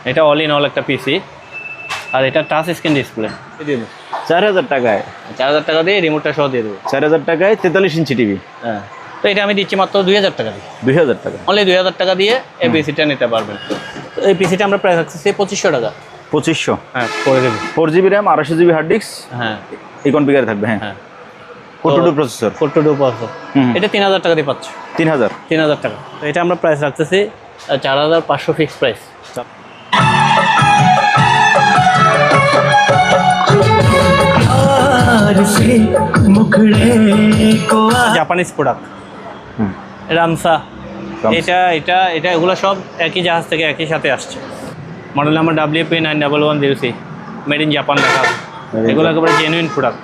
এটা all in all একটা পিসি, আর এটা টাচ স্ক্রিন ডিসপ্লে। 4000 টাকায়, 4000 টাকা দিয়ে রিমোটটা সহ দিয়ে দেবো। 4000 টাকায় 43 ইঞ্চি টিভি। হ্যাঁ, তো এটা আমি দিচ্ছি মাত্র 2000 টাকা দিয়ে। 2000 টাকা, অনলি 2000 টাকা দিয়ে এই পিসিটা নিতে পারবেন। তো এই পিসিটা আমরা প্রাইস রাখছি 2500 টাকা। 2500? হ্যাঁ, করে দেবো। 4GB RAM, 256GB hard disk. হ্যাঁ, এই কনফিগারে থাকবে। হ্যাঁ, হ্যাঁ, core to do processor. Core to do processor. এটা 3000 টাকা দিয়ে পাচ্ছ। 3000 টাকা। তো এটা আমরা প্রাইস রাখতেছি 4500 fixed price. Japanese product Ramsa. এটা এটা এটা এগুলো সব একই জাহাজ থেকে একই সাথে আসছে। Model number WP9110C, made in Japan লেখা আছে। এগুলো একেবারে genuine product.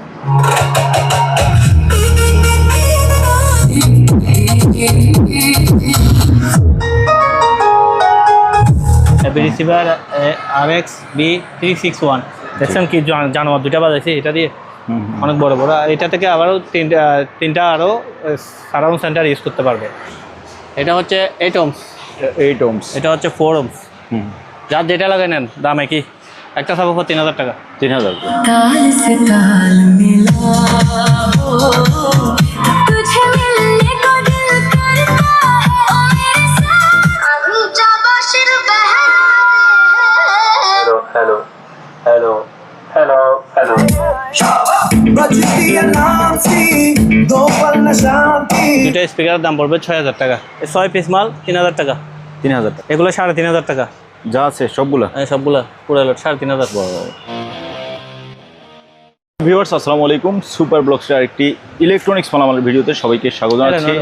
Receiver RX B361, দেখছেন কি জানোয়ার দুটা বাজাইছে এটা দিয়ে, অনেক বড় বড়। এটা থেকে আবারও তিনটা আরও সারাউন্ড সেন্টার ইউজ করতে পারবে। এটা হচ্ছে 8 ohms, এটা হচ্ছে 4 ohms। যার যেটা লাগে নেন, দাম একই। একটা সাবওয়ুফার 3000 টাকা। 3000। Hello hello hello hello. দুটো স্পিকারের দাম পড়বে 6000 টাকা। 6 পিস মাল 3000 টাকা। 3000 টাকা। এগুলো 3500 টাকা। যা আছে সবগুলা? সবগুলা পুরো লোড 3500। ভিউয়ার্স আসসালামু আলাইকুম, সুপার ব্লগসের আরেকটি ইলেকট্রনিক্স মালামালের ভিডিওতে সবাইকে স্বাগত জানাচ্ছি।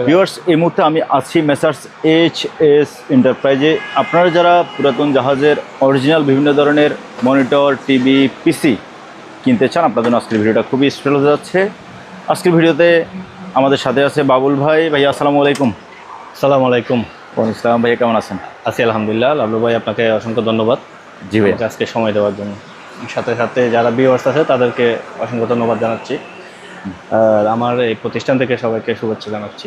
ভিউয়ার্স, এই মুহূর্তে আমি আছি মেসার্স HS এন্টারপ্রাইজে। আপনারা যারা পুরাতন জাহাজের অরিজিনাল বিভিন্ন ধরনের মনিটর, টিভি, পিসি কিনতে চান, আপনাদের জন্য আজকের ভিডিওটা খুবই স্পেশাল হতে যাচ্ছে। আজকের ভিডিওতে আমাদের সাথে আছে বাবুল ভাই। ভাই আসসালামু আলাইকুম। আসসালামু আলাইকুম। ওয়ালাইকুম আসসালাম। ভাইয়া কেমন আছেন? আছি আলহামদুলিল্লাহ। লাবলু ভাই, আপনাকে অসংখ্য ধন্যবাদ। জি ভাই, আজকে সময় দেওয়ার জন্য। সাথে সাথে যারা ভিউয়ার্স আছে তাদেরকে অসংখ্য ধন্যবাদ জানাচ্ছি। আর আমার এই প্রতিষ্ঠান থেকে সবাইকে শুভেচ্ছা জানাচ্ছি।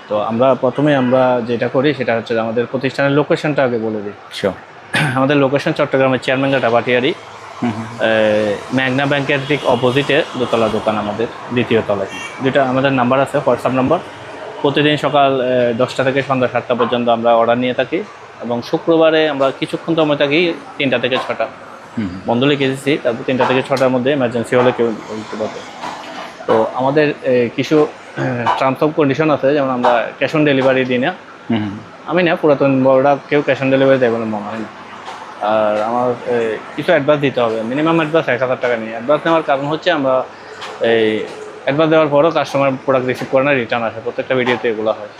তো আমরা প্রথমে যেটা করি সেটা হচ্ছে আমাদের প্রতিষ্ঠানের লোকেশনটা আগে বলে দিই। আমাদের লোকেশন চট্টগ্রামের চেয়ারম্যানঘাটা বাটিয়ারি, মেঘনা ব্যাংকের ঠিক অপোজিটে দোতলা দোকান আমাদের, দ্বিতীয় তলায়। দুইটা আমাদের নাম্বার আছে, হোয়াটসঅ্যাপ নাম্বার। প্রতিদিন সকাল 10টা থেকে সন্ধ্যা 7টা পর্যন্ত আমরা অর্ডার নিয়ে থাকি, এবং শুক্রবারে আমরা কিছুক্ষণ সময় থাকি 3টা থেকে 6টা। বন্ধ লিখে দিচ্ছি, তারপর 3টা থেকে 6টার মধ্যে এমার্জেন্সি হলে কেউ বলতে পারবে। তো আমাদের কিছু টার্মস অফ কন্ডিশন আছে, যেমন আমরা ক্যাশ অন ডেলিভারি দিই না। আমি না, পুরাতন বড়রা কেউ ক্যাশ অন ডেলিভারি দেয় বলে মনে হয় না। আর আমার কিছু অ্যাডভান্স দিতে হবে, মিনিমাম অ্যাডভান্স 1000 টাকা নিয়ে। অ্যাডভান্স নেওয়ার কারণ হচ্ছে আমরা এই অ্যাডভান্স দেওয়ার পরও কাস্টমার প্রোডাক্ট রিসিভ করে না, রিটার্ন আসে। প্রত্যেকটা ভিডিওতে এগুলো হয়।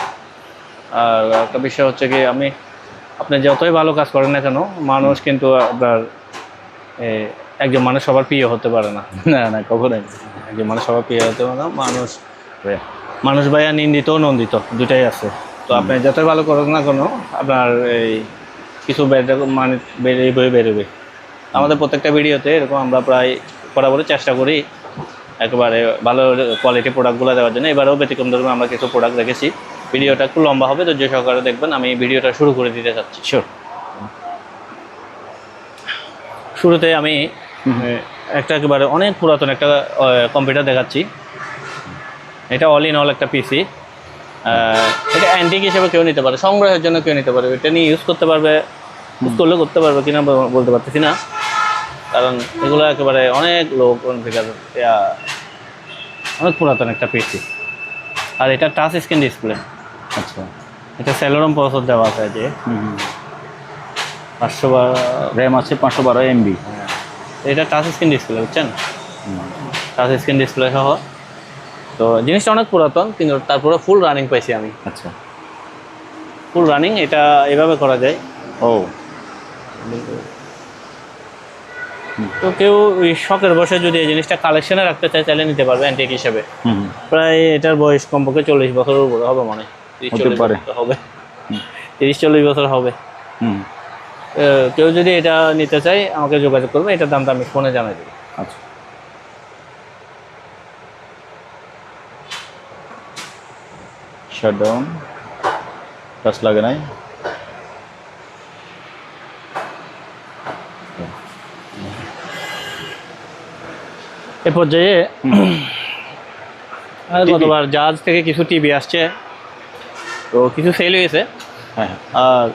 আর একটা বিষয় হচ্ছে কি, আপনি যতই ভালো কাজ করেন না কেন, মানুষ কিন্তু আপনার একজন মানুষ সবার প্রিয় হতে পারে না। না কখনোই একজন মানুষ সবার প্রিয় হতে পারে না। মানুষ ভাইয়া নিন্দিত নন্দিত দুটাই আছে। তো আপনি যতই ভালো করেন না কেন, আপনার এই কিছু মানে বেরোবে। আমাদের প্রত্যেকটা ভিডিওতে এরকম আমরা প্রায় বরাবরই চেষ্টা করি একেবারে ভালো কোয়ালিটি প্রোডাক্টগুলো দেওয়ার জন্য। এবারেও ব্যতিক্রম ধরুন আমরা কিছু প্রোডাক্ট রেখেছি। ভিডিওটা একটু লম্বা হবে, তো যে সহকারে দেখবেন। আমি ভিডিওটা শুরু করে দিতে চাচ্ছি। শুরুতে আমি একটা একেবারে অনেক পুরাতন একটা কম্পিউটার দেখাচ্ছি। এটা অল ইন অল একটা পিসি। এটা অ্যান্টিক হিসেবে কেউ নিতে পারে, সংগ্রহের জন্য কেউ নিতে পারে। এটা নিয়ে ইউজ করতে পারবে, ইউজ করলে করতে পারবে কিনা বলতে পারতেছি না, কারণ এগুলো একেবারে অনেক লোক অনেক পুরাতন একটা পিসি। আর এটা টাচ স্ক্রিন ডিসপ্লে। আচ্ছা, এটা সেলোরম প্রসেসর দেওয়া আছে, যে 512 র্যাম আছে, 512 MB। এটা টাচ স্ক্রিন ডিসপ্লে, বুঝছেন, টাচ স্ক্রিন ডিসপ্লে সহ। তো জিনিসটা অনেক পুরাতন, কিন্তু তারপরে ফুল রানিং পাইছি আমি। আচ্ছা, ফুল রানিং। এটা এভাবে করা যায়। তো কেউ ওই শখের বসে যদি এই জিনিসটা কালেকশনে রাখতে চায়, তাহলে নিতে পারবে অ্যান্টিক হিসেবে। প্রায় এটার বয়স কমপক্ষে 40 বছরের উপরে হবে, মনে হয় 30-40 হবে, 30-40 বছর হবে। কেউ যদি এটা নিতে চায় আমাকে যোগাযোগ করবে। এটার দামটা আমি ফোনে জানাই দেবো। আচ্ছা, শাটডাউন টাচ লাগে নাই। এ পর্যায়ে গতবার জাহাজ থেকে কিছু টিভি আসছে, তো কিছু সেল হয়েছে। হ্যাঁ আর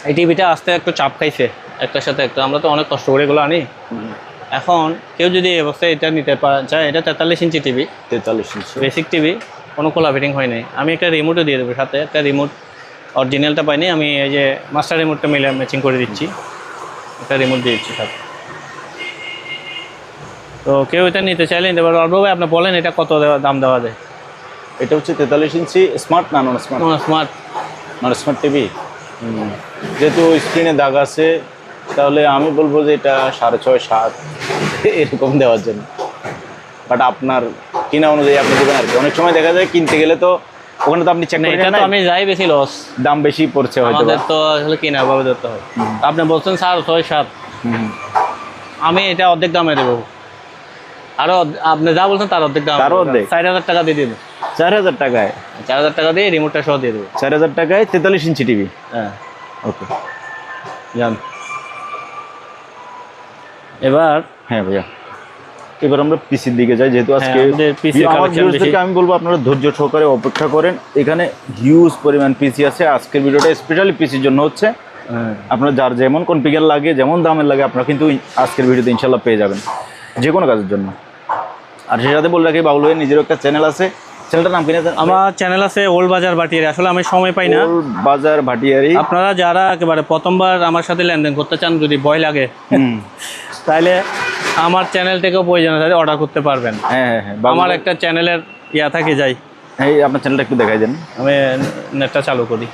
এই টিভিটা আসতে একটু চাপ খাইছে একটার সাথে একটা, আমরা তো অনেক কষ্ট করে এগুলো আনি। এখন কেউ যদি এই অবস্থায় এটা নিতে চায়, এটা 43 ইঞ্চি টিভি, 43 ইঞ্চি বেসিক টিভি, কোনো খোলা ফিটিং হয় নাই। আমি একটা রিমোটও দিয়ে দেবো সাথে, একটা রিমোট অরিজিনালটা পাইনি, আমি এই যে মাস্টার রিমোটটা মিলে ম্যাচিং করে দিচ্ছি, একটা রিমোট দিয়ে দিচ্ছি সাথে। তো কেউ এটা নিতে চাইলে নিতে পারবে। অল্প ভাই আপনি বলেন এটা কত দাম দেওয়া যায়? এটা হচ্ছে 43 ইঞ্চি স্মার্ট না নন স্মার্ট? স্মার্ট। নন স্মার্ট টিভি। যেহেতু স্ক্রিনে দাগ আছে, তাহলে আমি বলবো যে এটা 6.5 7 এরকম দেওয়ার জন্য। বাট আপনার কিনা অনুযায়ী আপনি দেবেন আর কি। অনেক সময় দেখা যায় কিনতে গেলে তো ওখানে তো আপনি চেক করে এটা তো আমি যাই বেশি লস, দাম বেশি পড়ছে হয়তো। আমাদের তো আসলে কিনা ভাবে ধরতে হয়। আপনি বলছেন 6.5 7, আমি এটা অর্ধেক দামে দেবো। আরো আপনি যা বলছেন তার অর্ধেক দাম, তার অর্ধেক 4000 টাকা দিয়ে দিন। 4000 টাকায়? 4000 টাকা দিয়ে রিমোটটা সহ দিয়ে দেবো। 4000 টাকায় 43 ইঞ্চি টিভি। হ্যাঁ ওকে জান। এবার হ্যাঁ ভাইয়া, এবার আমরা পিসির দিকে যাই। যেহেতু আজকে আমার ভিউয়ারদেরকে আমি বলবো আপনারা ধৈর্য সহকারে অপেক্ষা করেন। এখানে হিউজ পরিমাণ পিসি আছে। আজকের ভিডিওটা স্পেশালি পিসির জন্য হচ্ছে। আপনার যার যেমন কনফিগার লাগে, যেমন দামের লাগে, আপনারা কিন্তু আজকের ভিডিওতে ইনশাল্লাহ পেয়ে যাবেন যে কোনো কাজের জন্য। আর সেই সাথে বলে রাখি, বাবুল ভাইয়ের নিজেরও একটা চ্যানেল আছে। চ্যানেলটার নাম কিনে? আমার চ্যানেল আছে ওল্ড বাজার ভাটিয়ারি। আসলে আমি সময় পাই না। ওল্ড বাজার ভাটিয়ারি। আপনারা যারা একেবারে প্রথমবার আমার সাথে লেনদেন করতে চান, যদি ভয় লাগে তাহলে আমার চ্যানেল থেকেও প্রয়োজন আছে অর্ডার করতে পারবেন। হ্যাঁ হ্যাঁ, আমার একটা চ্যানেলের থাকে যাই। এই আপনার চ্যানেলটা একটু দেখাই দেন। আমি নেটটা চালু করি।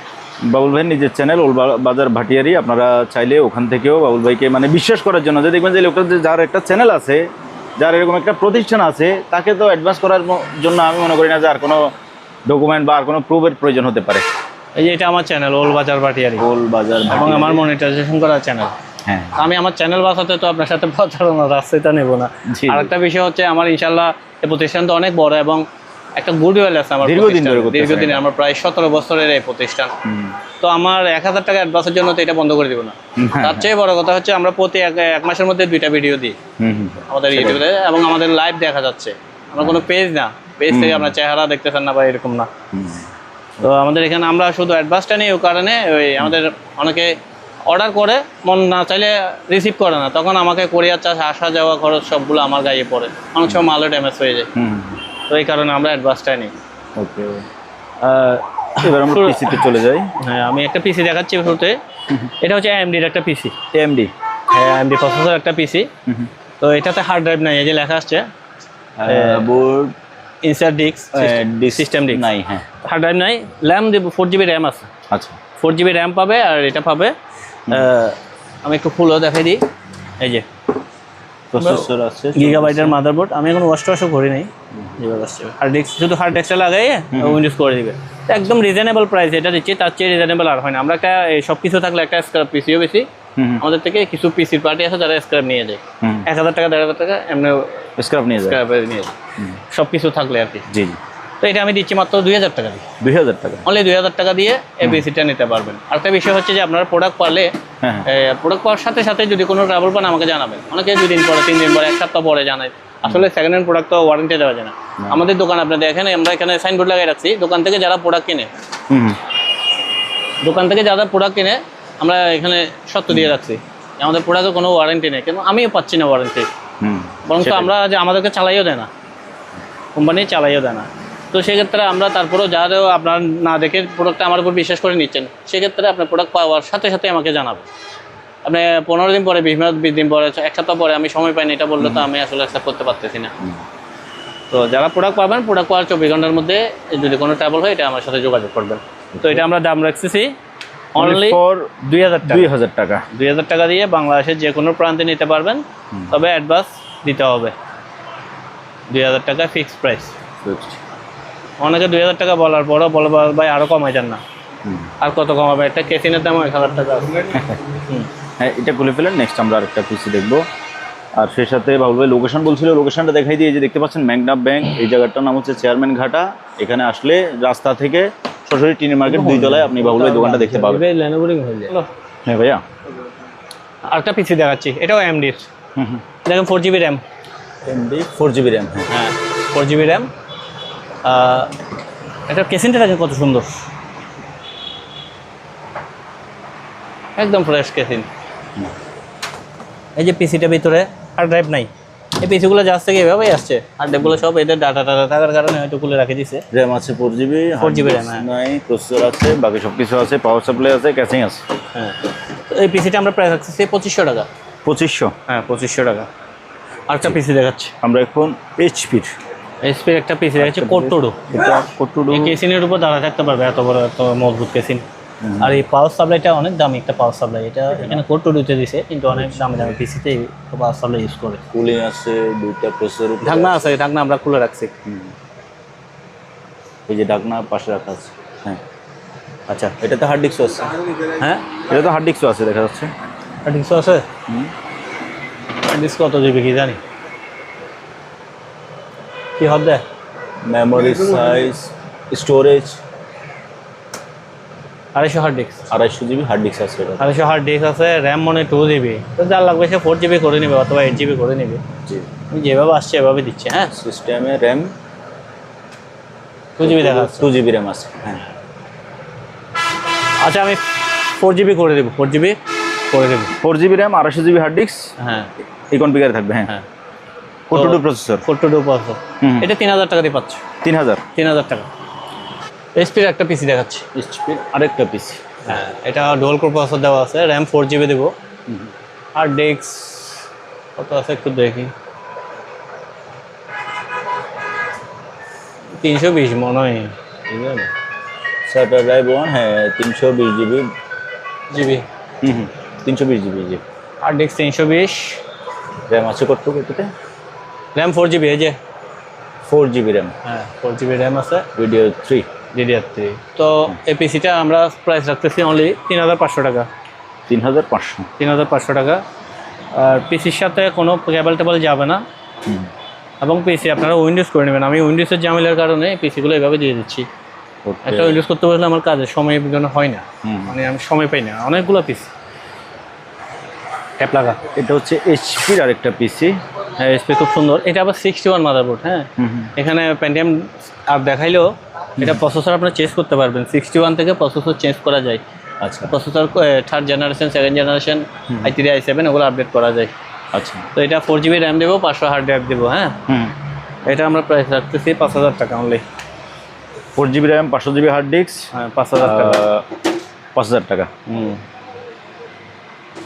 বাবুল ভাইয়ের নিজের চ্যানেল ওল্ড বাজার ভাটিয়ারি। আপনারা চাইলে ওখান থেকেও বাবুল ভাইকে মানে বিশ্বাস করার জন্য, যে দেখবেন যে লোকটা যার একটা চ্যানেল আছে, যার এরকম একটা প্রতিষ্ঠান আছে, তাকে তো অ্যাডভান্স করার জন্য আমি মনে করি না যে আর কোনো ডকুমেন্ট বা আর কোনো প্রুফের প্রয়োজন হতে পারে। এই যে এটা আমার চ্যানেল ওল্ড বাজার ভাটিয়ারি, ওল্ড বাজার, এবং আমার মনিটাইজেশন করা চ্যানেল। হ্যাঁ, আমি আমার চ্যানেল বাঁচাতে তো আপনার সাথে প্রচারণার রাস্তাটা নেব না। আরেকটা বিষয় হচ্ছে, আমার ইনশাল্লাহ এই প্রতিষ্ঠান তো অনেক বড় এবং একটা গুডউইল আছে আমার দীর্ঘদিন। আমার প্রায় 17 বছরের এই প্রতিষ্ঠান। তো আমার 1000 টাকা অ্যাডভান্সের জন্য তো এটা বন্ধ করে দিব না। তার চেয়ে বড় কথা হচ্ছে, আমরা প্রতি এক মাসের মধ্যে 2টা ভিডিও দিই আমাদের ইউটিউবে, এবং আমাদের লাইভ দেখা যাচ্ছে। আমরা কোনো পেজ না, পেজ থেকে আপনার চেহারা দেখতেছেন না বা এরকম না। তো আমাদের এখানে আমরা শুধু অ্যাডভান্সটা নিই, ওই কারণে ওই আমাদের অনেকে অর্ডার করে, মন না চাইলে রিসিভ করে না, তখন আমাকে কোরিয়ার চার্জ, আসা যাওয়া খরচ সবগুলো আমার গায়ে পড়ে। অনেক সময় মালও ড্যামেজ হয়ে যায়। তো এই কারণে আমরা অ্যাডভান্সটা নিই। ওকে, এবার আমরা পিসিতে চলে যাই। হ্যাঁ, আমি একটা পিসি দেখাচ্ছি শুরুতে। এটা হচ্ছে AMD-র একটা পিসি। AMD? হ্যাঁ, AMD প্রসেসর একটা পিসি। তো এটাতে হার্ড ড্রাইভ নাই, এই যে লেখা আসছে board insert disk system disk নাই। হ্যাঁ, হার্ড ড্রাইভ নাই। র্যাম 4GB র্যাম আছে। আচ্ছা, 4GB র্যাম পাবে। আর এটা পাবে, আমি একটু ফুলও দেখাই দিই। এই যে প্রসেসর আছে, গিগাবাইটের মাদারবোর্ড। আমি এখন ওয়াশও করি নাই, হার্ড ডিস্ক শুধু হার্ড ডিস্কটা লাগাই উইন্ডোজ করে দিবে। একদম রিজনেবল প্রাইস এটা দিচ্ছি, তার চেয়ে রিজনেবল আর হয় না। আমরা একটা সব কিছু থাকলে একটা স্ক্র্যাপ পিসিও বেশি আমাদের থেকে। কিছু পিসির পার্টি আছে যারা স্ক্র্যাপ নিয়ে যায়, 1000 টাকা 1500 টাকা এমনি স্ক্র্যাপ নিয়ে যায়, সব কিছু থাকলে আর কি। জি। তো এটা আমি দিচ্ছি মাত্র 2000 টাকা দিয়ে। 2000 টাকা? অনলি 2000 টাকা দিয়ে এই পিসিটা নিতে পারবেন। আরেকটা বিষয় হচ্ছে যে, আপনারা প্রোডাক্ট পারলে, প্রোডাক্ট পাওয়ার সাথে সাথে যদি কোনো ট্রাবল পান আমাকে জানাবেন। অনেকে 2 দিন পরে, 3 দিন পরে, 1 সপ্তাহ পরে জানায়। আসলে সেকেন্ড হ্যান্ড প্রোডাক্ট তো ওয়ারেন্টি দেওয়া যায় না। আমাদের দোকান আপনি দেখেন, আমরা এখানে সাইনবোর্ড লাগিয়ে রাখছি, দোকান থেকে যারা প্রোডাক্ট কিনে, আমরা এখানে সত্য দিয়ে রাখছি, আমাদের প্রোডাক্টের কোনো ওয়ারেন্টি নেই। কিন্তু আমিও পাচ্ছি না ওয়ারেন্টি, বরং তো আমরা যে আমাদেরকে চালাইও দেয় না, কোম্পানি চালাইও দেয় না। তো সেক্ষেত্রে আমরা তারপরেও যারা আপনার না দেখে প্রোডাক্টটা আমার উপর বিশ্বাস করে নিচ্ছেন, সেক্ষেত্রে আপনার প্রোডাক্ট পাওয়ার সাথে সাথে আমাকে জানাবেন। আপনি 15 দিন পরে, 20 দিন পরে, 1 সপ্তাহ পরে আমি সময় পাইনি এটা বললে তো আমি আসলে অ্যাকসেপ্ট করতে পারতেছি না। তো যারা প্রোডাক্ট পাবেন, প্রোডাক্ট পাওয়ার 24 ঘন্টার মধ্যে যদি কোনো ট্রাবল হয়, এটা আমার সাথে যোগাযোগ করবেন। তো এটা আমরা দাম রাখতেছি অনলি 2000 টাকা। 2000 টাকা দিয়ে বাংলাদেশের যে কোনো প্রান্তে নিতে পারবেন, তবে অ্যাডভান্স দিতে হবে। 2000 টাকা ফিক্সড প্রাইস। অনেকে 2000 টাকা বলার পরও বলে ভাই আরও কমাই যান না। আর কত কমাবে? একটা কেসিনের দাম 1000 টাকা। হ্যাঁ, এটা খুলে ফেলেন। নেক্সট আমরা আরেকটা পিসি দেখবো। আর সেই সাথে বাবুল ভাই লোকেশন বলছিল, লোকেশনটা দেখাই দিয়ে। যে দেখতে পাচ্ছেন ম্যাগনাফ ব্যাংক, এই জায়গাটার নাম হচ্ছে চেয়ারম্যান ঘাটা। এখানে আসলে রাস্তা থেকে সরাসরি টিনের মার্কেট 2 তলায় আপনি বাবুল ভাই দোকানটা দেখতে পাবেন। হ্যাঁ ভাইয়া, আরেকটা পিসি দেখাচ্ছি, এটাও এমডির। দেখেন 4GB RAM, MD 4GB RAM. হ্যাঁ 4GB র্যাম। এটা কেসিনটা দেখেন কত সুন্দর, একদম ফ্রেশ কেসিন। এই যে পিসিটার ভিতরে হার্ড ড্রাইভ নাই, এই পিসিগুলো জাস্ট থেকে এভাবেই আসছে, হার্ড ড্রাইভগুলো সব এদের ডাটা টাটা থাকার কারণে হয়তো খুলে রেখে দিছে। র্যাম আছে 4GB, 4GB র্যাম, হ্যাঁ। নাই প্রসেসর আছে, বাকি সব কিছু আছে, পাওয়ার সাপ্লাই আছে, ক্যাচিং আছে। হ্যাঁ, তো এই পিসিটা আমরা প্রাইস রাখছি 2500 টাকা। 2500? হ্যাঁ 2500 টাকা। আরেকটা পিসি দেখাচ্ছি, আমরা এখন এইচপির এসপির একটা পিসি দেখাচ্ছি, কোট্টোডো। এটা কতটুকু? এই কেসিনের উপর দাঁড়া থাকতে পারবে, এত বড় এত মজবুত কেসিন। আর এই পাওয়ার সাপ্লাইটা অনেক দামি একটা পাওয়ার সাপ্লাই, এটা এখানে কোট্টোডোতে দিছে, কিন্তু অনেক দামি দামি পিসিতে পাওয়ার সাপ্লাই ইউজ করে। কুলিং আছে, দুইটা প্রসেসর, ঢাকনা আছে, ঢাকনা আমরা খুলে রাখছি। এই যে ঢাকনা পাশে রাখা আছে। হ্যাঁ, আচ্ছা, এটাতে হার্ড ডিস্কও আছে। হ্যাঁ এটা তো হার্ড ডিস্কও আছে দেখা যাচ্ছে। ডিস্ক আছে, ডিস্ক কত জিবি কি জানি, কি হবে? Memory size, storage 250 hard disk, 250GB hard disk আছে এটা। 250 হার্ড ডিস্ক আছে, র্যাম মনে 2GB। তো যার লাগবে সে 4GB করে নেবে অথবা 8GB করে নেবে, জি, যেভাবে আসছে এভাবে দিচ্ছে। হ্যাঁ সিস্টেমে র্যাম 2GB দেখা যাচ্ছে। 2GB র্যাম আছে। হ্যাঁ, আচ্ছা আমি 4GB করে দেবো, 4GB করে দেবো। 4GB RAM, 250GB hard disk, হ্যাঁ এই কনফিগারে থাকবে। হ্যাঁ, হ্যাঁ, কোট্টোডো প্রসেসর। কোট্টোডো প্রসেসর, এটা 3000 টাকা দিয়ে পাচ্ছ। 3000? 3000 টাকা। এসপির একটা পিসি দেখাচ্ছি, এইচপির আরেকটা পিসি। হ্যাঁ এটা ডুয়াল কোর প্রসেসর দেওয়া আছে, র্যাম 4GB দেবো। আর ডিস্ক কত আছে একটু দেখি, 320 মনে হয়, বুঝলেন? SATA ড্রাইভ 1, হ্যাঁ 320GB জিবি। 320GB জি। আর ডিস্ক 320, র্যাম আছে কতটুকু এটাতে? র্যাম 4GB, এই যে 4GB র্যাম, হ্যাঁ 4GB র্যাম আছে, ভিডিও 3, DDR3। তো এই পিসিটা আমরা প্রাইস রাখতেছি অনলি 3500 টাকা। 3500? 3500 টাকা। আর পিসির সাথে কোনো কেবল টেবল যাবে না, এবং পিসি আপনারা উইন্ডোজ করে নেবেন। আমি উইন্ডোজের ঝামেলার কারণে পিসিগুলো এভাবে দিয়ে দিচ্ছি। একটা উইন্ডোজ করতে পারলে আমার কাজের সময় জন্য হয় না, মানে আমি সময় পাই না, অনেকগুলো পিসি ট্যাপ লাগা। এটা হচ্ছে এইচপির আরেকটা পিসি। হ্যাঁ এসপি খুব সুন্দর, এটা আবার 61 মাদারবোর্ড। হ্যাঁ এখানে পেন্টিয়াম আর দেখাইলেও এটা প্রসেসর আপনারা চেঞ্জ করতে পারবেন, 61 থেকে প্রসেসর চেঞ্জ করা যায়। আচ্ছা, processor 3rd generation, 2nd generation, i3 i7 ওগুলো আপডেট করা যায়। আচ্ছা, তো এটা 4GB র্যাম দেবো, 500 হার্ড ড্রাইভ দেবো। হ্যাঁ এটা আমরা প্রাইস রাখতেছি 5000 টাকা only. 4GB RAM, 500GB hard disk, হ্যাঁ 5000 টাকা। 5000 টাকা।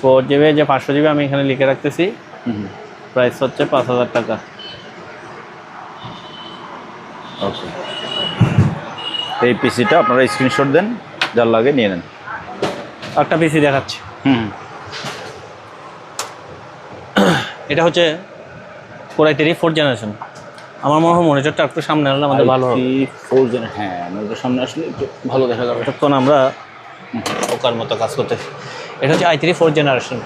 4GB যে 500GB আমি এখানে লিখে রাখতেছি, প্রাইস হচ্ছে 5000 টাকা। ওকে, এই পিসিটা আপনারা স্ক্রিনশট দেন, যার লাগে নিয়ে নেন। একটা পিসি দেখাচ্ছি, এটা হচ্ছে Core i3 4th জেনারেশন। আমার মনে হয় মনিটরটা একটু সামনে আনলে আমাদের ভালো হবে। 4 জন, হ্যাঁ আমাদের সামনে আসলে একটু ভালো দেখা যাবে। তখন আমরা ওকার মতো কাজ করতে। এটা হচ্ছে i3 4th জেনারেশন।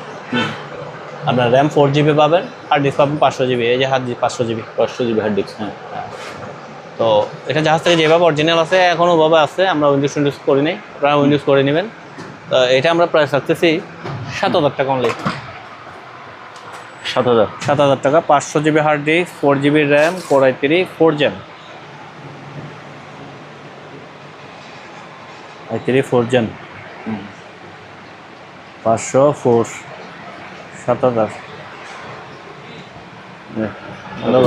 আপনার র্যাম 4GB পাবেন, হার্ড ডিস্ক পাবেন 500GB। এই যে hard disk 500GB hard disk. হ্যাঁ, তো এটা জাহাজ থেকে যেভাবে অরিজিনাল আছে এখনও ওভাবে আছে, আমরা উইন্ডোজ করি নাই, আপনারা উইন্ডোজ করে নেবেন। তো এটা আমরা প্রাইস রাখতেছি 7000 টাকা অনলি। 7000 টাকা। 500GB hard disk, 4GB RAM, Core i3 4th Gen, i3 4th Gen 504, 7000। ভালো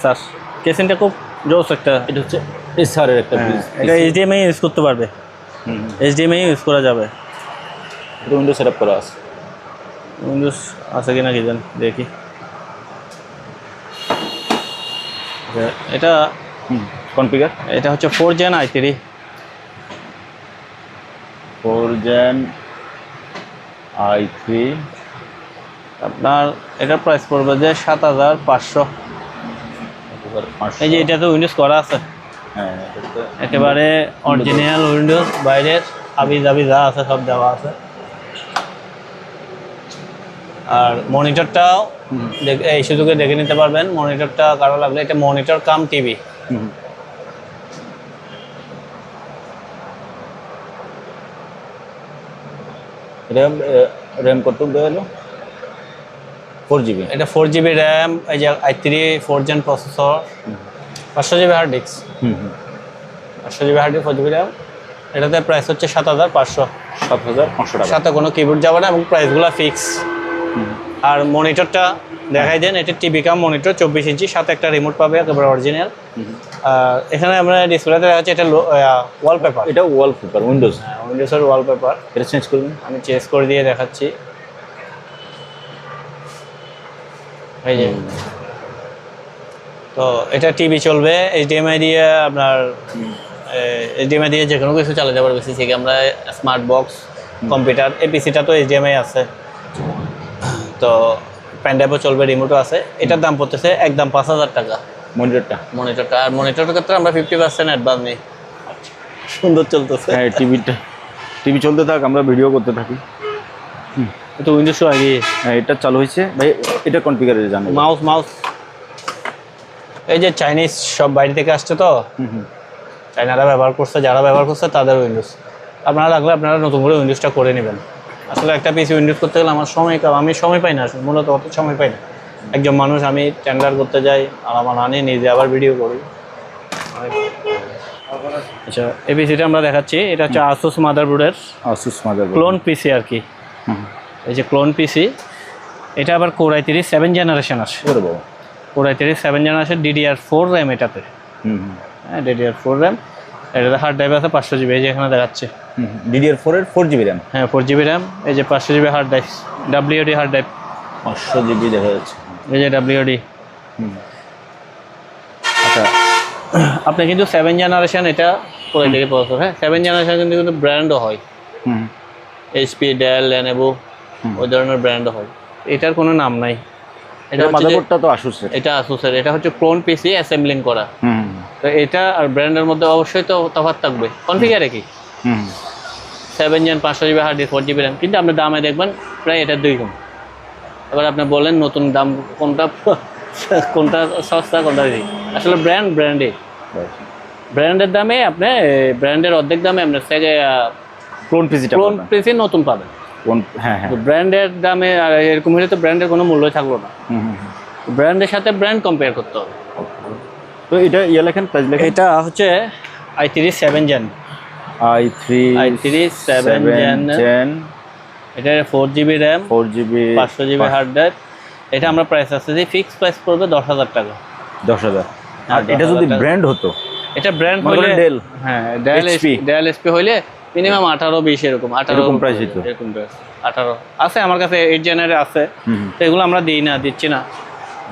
স্যার, কেসিনটা খুব জোস একটা। এটা হচ্ছে এসআরের একটা পিস। এটা HDMI ইউজ করতে পারবে, HDMI ইউজ করা যাবে। এটা উইন্ডোজ সেটআপ করা আছে। উইন্ডোজ আছে কিনা কি জানি, দেখি। এটা কনফিগার, এটা হচ্ছে 4th Gen i3, 4 Gen i3। আপনার এটার প্রাইস পড়বে যে 7500। এই যে এটা তো উইন্ডোজ করা আছে, হ্যাঁ একেবারে অরিজিনাল উইন্ডোজ, বাইরের হাবি জাবি যা আছে সব দেওয়া আছে। আর মনিটরটাও এই সুযোগে দেখে নিতে পারবেন, মনিটরটা কারো লাগলে। এটা মনিটর কাম টিভি। র্যাম কত দেওয়া হলো? 4 GB। এটা 4 GB র্যাম, এই যে i3 4th gen processor, 500 GB hard disk, 500 GB hard disk, 4 GB RAM. এটাতে প্রাইস হচ্ছে 7,500। 7,500 টাকা। সাথে কোনো কিবোর্ড যাবে না এবং প্রাইসগুলো ফিক্স। আর মনিটরটা দেখাই দেন, এটা টিভি কাম মনিটর 24 ইঞ্চি, সাথে একটা রিমোট পাবে একেবারে অরিজিনাল। আর এখানে আমরা ডিসপ্লেতে দেখা যাচ্ছে এটা ওয়ালপেপার। এটা ওয়ালপেপার উইন্ডোজ। উইন্ডোজের ওয়ালপেপার। এটা চেঞ্জ করবেন? আমি চেঞ্জ করে দিয়ে দেখাচ্ছি। এই যে, তো এটা টিভি চলবে এইচডিএমআই দিয়ে, আপনার এইচডিএমআই দিয়ে যে কোনো কিছু চালাতে পারবে। CC camera, smart box, computer. এই পিসিটা তো এইচডিএমআই আছে, তো প্যান্ডাইপও চলবে, রিমোটও আছে। এটার দাম পড়তেছে একদম 5,000 টাকা মনিটরটা। আর মনিটরের ক্ষেত্রে আমরা 50% অ্যাডভান্স নিই। সুন্দর চলতেছে। হ্যাঁ, টিভি চলতে থাক, আমরা ভিডিও করতে থাকি। তো উইন্ডোজ আগে হ্যাঁ, এটা চালু হয়েছে ভাই। এটা কনফিগারে জানেন? মাউস এই যে চাইনিজ সব বাইরে থেকে আসছে, তো চাইনারা ব্যবহার করছে, যারা ব্যবহার করছে তাদের উইন্ডোজ। আপনারা লাগলে আপনারা নতুন করে উইন্ডোজটা করে নেবেন। আসলে একটা পিসি উইন্ডোজ করতে গেলে আমার আমি সময় পাই না, মূলত অত সময় পাই না। একজন মানুষ, আমি টেন্ডার করতে যাই আর আমার আনি, নিজে আবার ভিডিও করি। আচ্ছা, এই পিসিটা আমরা দেখাচ্ছি। এটা হচ্ছে আসুস মাদারবোর্ডের ক্লোন পিসি আর কি। এই যে ক্লোন পিসি, এটা আবার Core i3 7 জেনারেশন আসে। Core i3 7 generation, DDR4 RAM এটাতে। হ্যাঁ, DDR4 র্যাম। এটাতে হার্ড ড্রাইভ আছে 500 GB, এই যে এখানে দেখাচ্ছে। DDR4 এর 4 GB র্যাম। হ্যাঁ, 4 GB র্যাম। এই যে 500 GB hard drive, WD hard drive, 500 GB দেখা যাচ্ছে। এই যে WD। আচ্ছা, আপনি কিন্তু 7 জেনারেশন এটা Core i3 প্রসেসর। হ্যাঁ, 7 জেনারেশন কিন্তু ব্র্যান্ডও হয়, HP, Dell, Lenovo, ওই ধরনের ব্র্যান্ডও হয়। এটার কোনো নাম নাই। এটা মাদারবোর্ডটা তো আসুসের। এটা আসুসের। এটা হচ্ছে ক্লোন পিসি অ্যাসেম্বলিং করা। তো এটা আর ব্র্যান্ডের মধ্যে অবশ্যই তো তফাৎ থাকবে। কনফিগারে কি 7 gen 500 GB hard disk, 4 GB RAM, কিন্তু আপনি দামে দেখবেন প্রায় এটার 2 গুণ। এবার আপনি বলেন নতুন দাম কোনটা সস্তা, কোনটা বেশি? আসলে ব্র্যান্ডে ব্র্যান্ডের দামে আপনি, ব্র্যান্ডের অর্ধেক দামে আপনার থেকে ক্লোন পিসি নতুন পাবেন। হ্যাঁ, ব্র্যান্ডের দামে আর এরকম হলে তো ব্র্যান্ডের কোনো মূল্য থাকলো না। ব্র্যান্ডের সাথে ব্র্যান্ড কম্পেয়ার করতে হবে। তো এটা লেখেন, প্রাইস লেখেন। এটা হচ্ছে i3 7 জেন। i3 7 gen. এটা 4 GB RAM, 4 GB, 500 GB hard drive. এটা আমরা প্রাইস আছে যে ফিক্স প্রাইস পড়বে 10,000 টাকা। 10,000। আর এটা যদি ব্র্যান্ড হতো, এটা ব্র্যান্ড হলে ডেল, হ্যাঁ, ডেল HP হইলে মিনিমাম 18-20 এরকম প্রাইস হতো। এরকম প্রাইস 18 আছে আমার কাছে। 8 জেনের আছে, তো এগুলো আমরা দিচ্ছি না।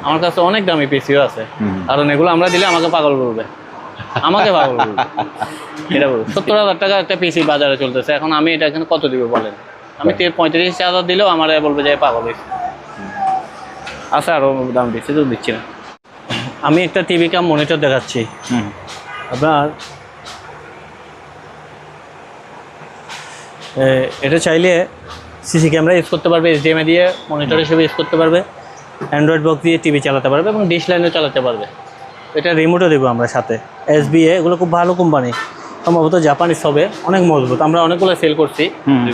আমার কাছে অনেক দামি পিসিও আছে, কারণ এগুলো আমরা দিলে আমাকে পাগল বলবে। এটা বলবো 70,000 টাকা একটা পিসি বাজারে চলতেছে এখন। আমি এটা এখানে কত দিব বলেন? আমি 35,000 দিলেও আমার বলবে যে পাগল আছে, আরও দাম দিচ্ছি, তো দিচ্ছি না। আমি একটা টিভি কাম মনিটর দেখাচ্ছি আপনার। এটা চাইলে সিসি ক্যামেরা ইউজ করতে পারবে, HDMI দিয়ে মনিটর হিসেবে ইউজ করতে পারবে, অ্যান্ড্রয়েড বক্স দিয়ে টিভি চালাতে পারবে এবং ডিশ লাইনও চালাতে পারবে। এটা রিমোটও দেবো আমরা সাথে। SBA, এগুলো খুব ভালো কোম্পানি, সম্ভবত জাপানিজ হবে, অনেক মজবুত। আমরা অনেকগুলো সেল করছি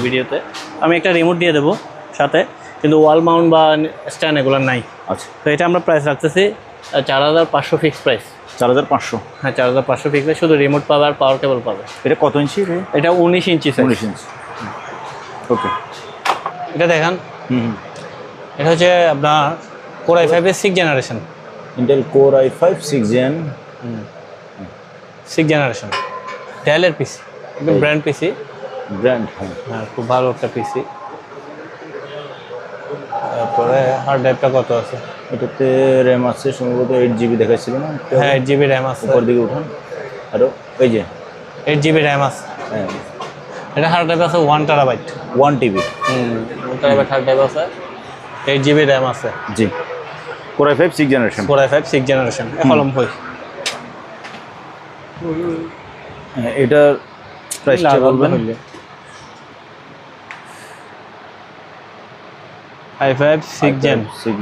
ভিডিওতে। আমি একটা রিমোট দিয়ে দেবো সাথে, কিন্তু ওয়াল মাউন্ট বা স্ট্যান্ড এগুলো নাই। আচ্ছা, তো এটা আমরা প্রাইস রাখতেছি 4,500 ফিক্স প্রাইস। 4,500? হ্যাঁ, 4,500 ফিক্স। শুধু রিমোট পাবে আর পাওয়ার কেবল পাবে। এটা কত ইঞ্চি? এটা 19 ইঞ্চি। 19 ইঞ্চি। ওকে, এটা দেখেন। এটা হচ্ছে আপনার Core i5 এর 6 generation. Intel Core i5 6 generation ডেলের পিসি, একদম ব্র্যান্ড পিসি। হ্যাঁ, খুব ভালো একটা পিসি। তারপরে হার্ড ড্রাইভটা কত আছে? এটাতে র্যাম আছে সম্ভবত 8 GB দেখাচ্ছিল না? হ্যাঁ, 8 GB র্যাম আছে। উপর দিকে উঠান, আরও এই যে 8 GB র্যাম আছে। হ্যাঁ, এটা হার্ড ড্রাইভ আছে 1 TB। 1 TB 1 TB hard drive আছে, 8 GB র্যাম আছে। জি, Core i5 6 generation. Core i5 6 generation কলম হই। এটার প্রাইসটা বলবেন? i5 6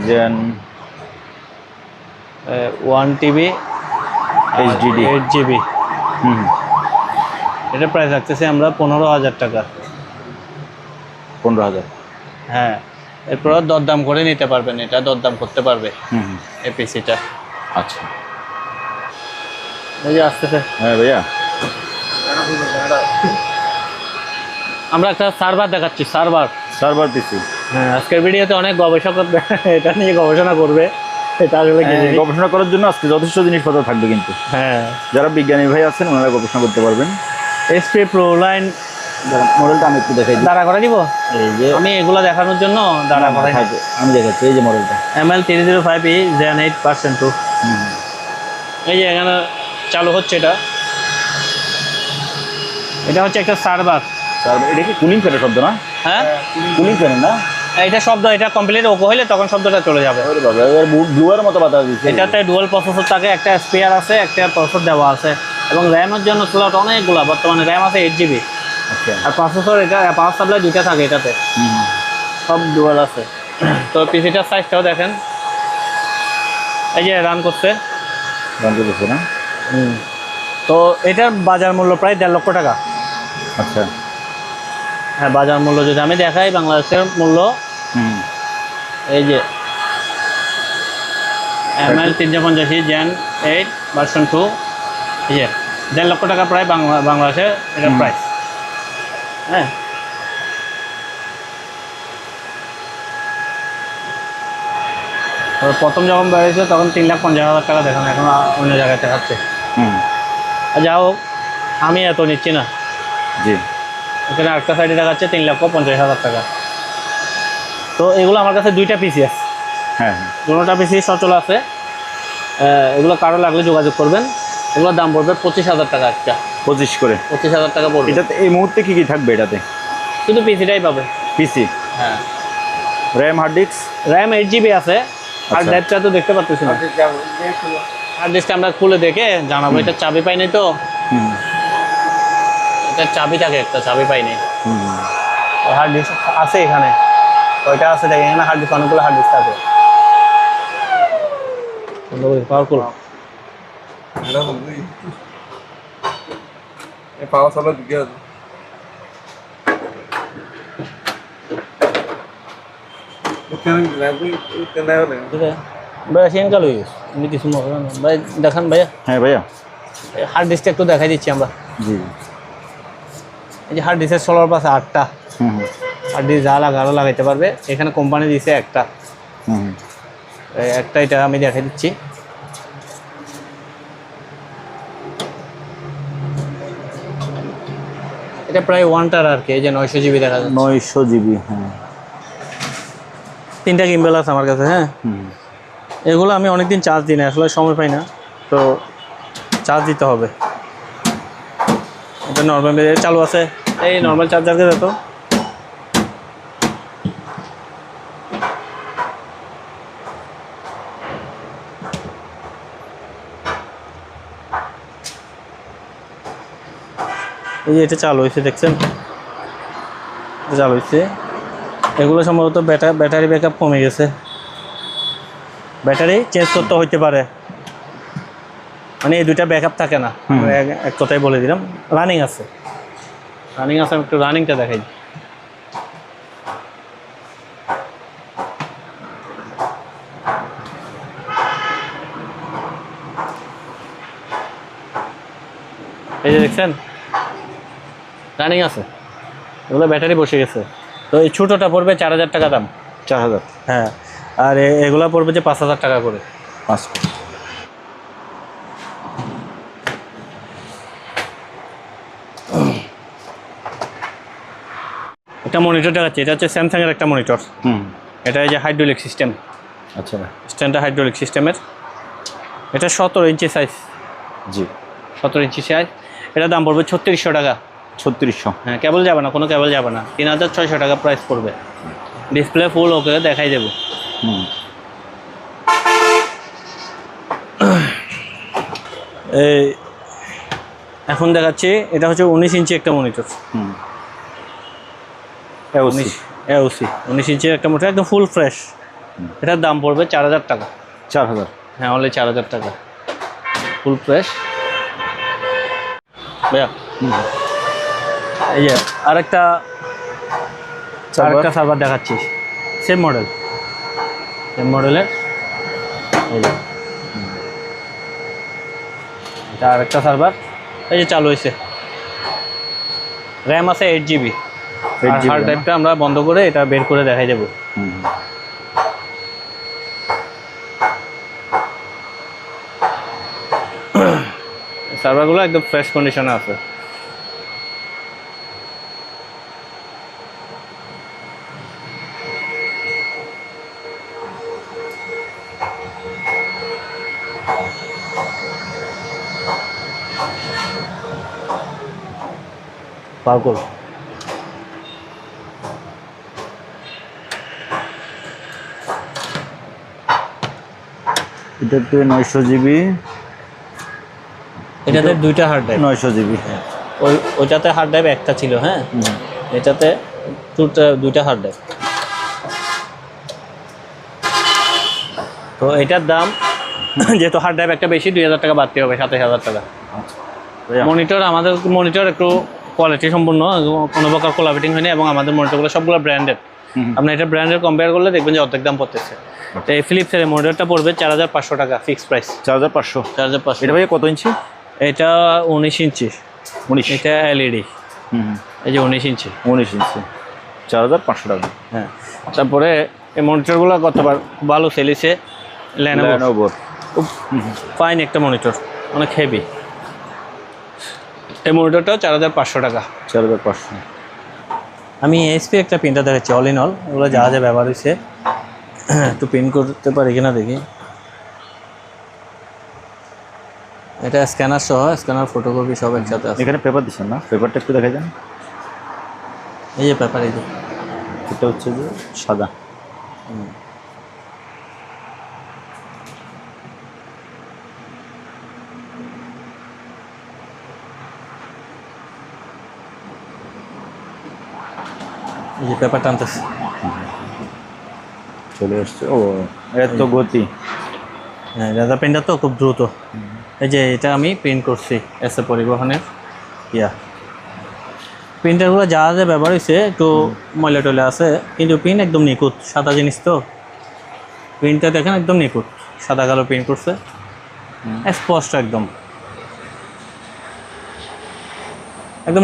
gen 1 TB HDD 8 GB। এটা প্রাইস রাখতেছি আমরা 15,000 টাকা। 15,000। হ্যাঁ, এরপর দরদাম করে নিতে পারবেন, এটা দরদাম করতে পারবে এই পিসিটা। আচ্ছা, এই যে আসতেছে। হ্যাঁ ভাইয়া, আমরা একটা সার্ভার দেখাচ্ছি, সার্ভার পিসি। হ্যাঁ, আজকের ভিডিওতে অনেক গবেষক এটা নিয়ে গবেষণা করবে। এটা আসলে কি জিনিস? গবেষণা করার জন্য আজকে যথেষ্ট জিনিসপত্র থাকবে, কিন্তু হ্যাঁ, যারা বিজ্ঞানী ভাই আছেন ওনারা গবেষণা করতে পারবেন। এসপি প্রো লাইন মডেলটা আমি একটু দেখাই দিই। দাঁড়া করে দিব, এই যে আমি এগুলো দেখানোর জন্য দাঁড়া করে আমি দেখাচ্ছি, এই যে মডেলটা ML305E Zen 8%2। এই যে এখানে চালু হচ্ছে, এটা হচ্ছে একটা সার্ভার। এটা কি কুলিং ফ্যানের শব্দ না? হ্যাঁ, কুলিং ফ্যানের না, এটা শব্দ, এটা কমপ্লিট ওকে হলে তখন শব্দটা চলে যাবে। ওরে বাবা, এর ব্লুয়ার মতো বাতাস দিচ্ছে। এটাতে ডুয়াল প্রসেসর থাকে, একটা স্পেয়ার আছে, একটা প্রসেসর দেওয়া আছে, এবং র্যামের জন্য স্লট অনেকগুলো। বর্তমানে র্যাম আছে 8 GB, আচ্ছা, আর প্রসেসর এটা পাওয়ার সাপ্লাই 2টা থাকে এটাতে, সব ডুয়াল আছে। তো পিসিটার সাইজটাও দেখেন, এই যে রান করছে। জানতে পেরেছি না? তো এটার বাজার মূল্য প্রায় 1.5 লক্ষ টাকা। আচ্ছা, হ্যাঁ, বাজার মূল্য যদি আমি দেখাই, বাংলাদেশের মূল্য এই যে ML385 Zen 8/2, এই যে 1.5 লক্ষ টাকা প্রায় বাংলাদেশের এটার প্রাইস। হ্যাঁ, প্রথম যখন বেরিয়েছে তখন 3,50,000 টাকা দেখানো, এখন অন্য জায়গায় দেখাচ্ছে। যা হোক, আমি এত নিচ্ছি না। জি, এখানে একটা সাইডে দেখাচ্ছে 3,50,000 টাকা। তো এগুলো আমার কাছে 2টা পিসি আছে। হ্যাঁ, দুটোটা পিসি সচল আছে। এগুলো কারো লাগলে যোগাযোগ করবেন। এগুলোর দাম পড়বে 25,000 টাকা একটা। 25 করে 25,000 টাকা পড়বে। এটাতে এই মুহূর্তে কি কি থাকবে এটাতে? শুধু পিসিটাই পাবে। পিসি, হ্যাঁ, RAM, hard disk. RAM 8 GB আছে। হার্ড ড্রাইভটা তো দেখতে পাচ্ছি না। হার্ড ডিস্কটা আমরা খুলে দেখে জানাবো। এটা চাবি পাই নাই তো, এটা চাবি থাকে, একটা চাবি পাই নাই। হার্ড ডিস্ক আছে এখানে, ওইটা আছে দেখেন, এখানে হার্ড ডিস্ক, অনেকগুলো হার্ড ডিস্ক আছে। পাওয়ারফুল। পাওয়া সাপ্লাই দিকে আছে। ভাই সিন কালো এমনি কিছু ভাই দেখান ভাইয়া। হ্যাঁ ভাইয়া, হার্ড ডিস্কটা একটু দেখাই দিচ্ছি আমরা। জি, এই যে হার্ড ডিস্কের 16 + 8টা হার্ড ডিস্ক, যা লাগারও লাগাইতে পারবে। এখানে কোম্পানি দিয়েছে একটা, একটা এটা আমি দেখাই দিচ্ছি। এটা প্রায় 1 টার আর কি। এই যে 900 GB দেখা যাচ্ছে। 900 GB। হ্যাঁ, 3টা গিম্বেল আছে আমার কাছে। হ্যাঁ, এগুলো আমি অনেকদিন চার্জ দিই না, আসলে সময় পাই না, তো চার্জ দিতে হবে। এটা নর্মাল চালু আছে, এই নর্মাল চার্জারকে যেত। এই যে এটা চালু হয়েছে, দেখছেন? এটা চালু হয়েছে। এগুলো সম্ভবত ব্যাটারি ব্যাকআপ কমে গেছে, ব্যাটারি চেঞ্জ করতে হইতে পারে। মানে এই 2টা ব্যাকআপ থাকে না, এক কথাই বলে দিলাম। রানিং আছে, আমি একটু রানিংটা দেখাই। এই যে দেখছেন, রানিং আছে। এগুলো ব্যাটারি বসে গেছে। তো এই ছোটোটা পড়বে 4,000 টাকা দাম। 4,000? হ্যাঁ, আর এগুলো পড়বে যে 5,000 টাকা করে। 5। একটা মনিটর দেখাচ্ছে, এটা হচ্ছে স্যামসাংয়ের একটা মনিটর। এটা এই যে হাইড্রোলিক সিস্টেম। আচ্ছা, স্ট্যান্ডার্ড হাইড্রোলিক সিস্টেমের। এটা 17 ইঞ্চি সাইজ। জি, 17 ইঞ্চি সাইজ। এটার দাম পড়বে 3600 টাকা। 3600? হ্যাঁ, কেবল যাবে না, কোনো কেবল যাবে না। 3,600 টাকা প্রাইস পড়বে। ডিসপ্লে ফুল ওকে দেখাই দেবো। এই এখন দেখাচ্ছি, এটা হচ্ছে 19 ইঞ্চি একটা মনিটর। এওসি 19 ইঞ্চির একটা মনিটর, একদম ফুল ফ্রেশ। এটার দাম পড়বে 4,000 টাকা। 4,000? হ্যাঁ, অনলি 4,000 টাকা, ফুল ফ্রেশ। ভাইয়া এই যে আরেকটা আরেকটা সার্ভার দেখাচ্ছি, সেম মডেলের এই যে এটা আরেকটা সার্ভার, এই যে চালু হয়েছে। র্যাম আছে 8 GB। হার্ড ড্রাইভটা আমরা বন্ধ করে এটা বের করে দেখাই দেবো। সার্ভারগুলো একদম ফ্রেশ কন্ডিশনে আছে। পাগল এটাতে 900 GB, এটাতে দুইটা হার্ড ড্রাইভ। 900 GB। ওইটাতে হার্ড ড্রাইভ একটা ছিল, হ্যাঁ, এটাতে দুইটা হার্ড ড্রাইভ। তো এটার দাম যেহেতু হার্ড ড্রাইভ একটা বেশি, 2000 টাকা বাড়তে হবে, 27000 টাকা। মনিটর, আমাদের মনিটর একটু কোয়ালিটি সম্পূর্ণ, কোনো প্রকার কোলাবিটিং হয়নি, এবং আমাদের মনিটরগুলো সবগুলো ব্র্যান্ডেড। আপনি এটা ব্র্যান্ডের কম্পেয়ার করলে দেখবেন যে অর্ধেক দাম পড়তেছে। তো এই ফিলিপসের মনিটরটা পড়বে 4500 টাকা, ফিক্সড প্রাইস 4500। 4500। এটা ভাইয়া কত ইঞ্চি? এটা 19 ইঞ্চি। 19? এটা এলইডি। এই যে 19 ইঞ্চি। 19 ইঞ্চি, 4500 টাকা। হ্যাঁ, তারপরে এই মনিটরগুলো কতবার ভালো সেলিছে, ল্যানোভো খুব ফাইন একটা মনিটর, অনেক হেভি। এই মনিটরটাও 4500 টাকা। 4500। আমি এসপি একটা প্রিন্টার দেখাচ্ছি, অল ইন অল, ওগুলো যা যা ব্যবহার হয়েছে একটু প্রিন্ট করতে পারি কিনা দেখি। এটা স্ক্যানার সহ, স্ক্যানার ফটোকপি সব একসাথে আছে। এখানে পেপার দিচ্ছেন না? পেপারটা একটু দেখা যান। এই যে পেপার, এই যে এটা হচ্ছে যে সাদা। এই যে পেপার টানতেছে, চলে আসছে। ও এত গতি! হ্যাঁ, লেজার প্রিন্টার তো খুব দ্রুত। এই যে এটা আমি প্রিন্ট করছি এসে পরিবহনের প্রিন্টারগুলো যা যা ব্যবহার হয়েছে একটু ময়লা টয়লা আছে, কিন্তু প্রিন্ট একদম নিখুঁত, সাদা জিনিস তো। প্রিন্টটা দেখেন একদম নিখুঁত, সাদা কালো প্রিন্ট করছে, স্পষ্ট একদম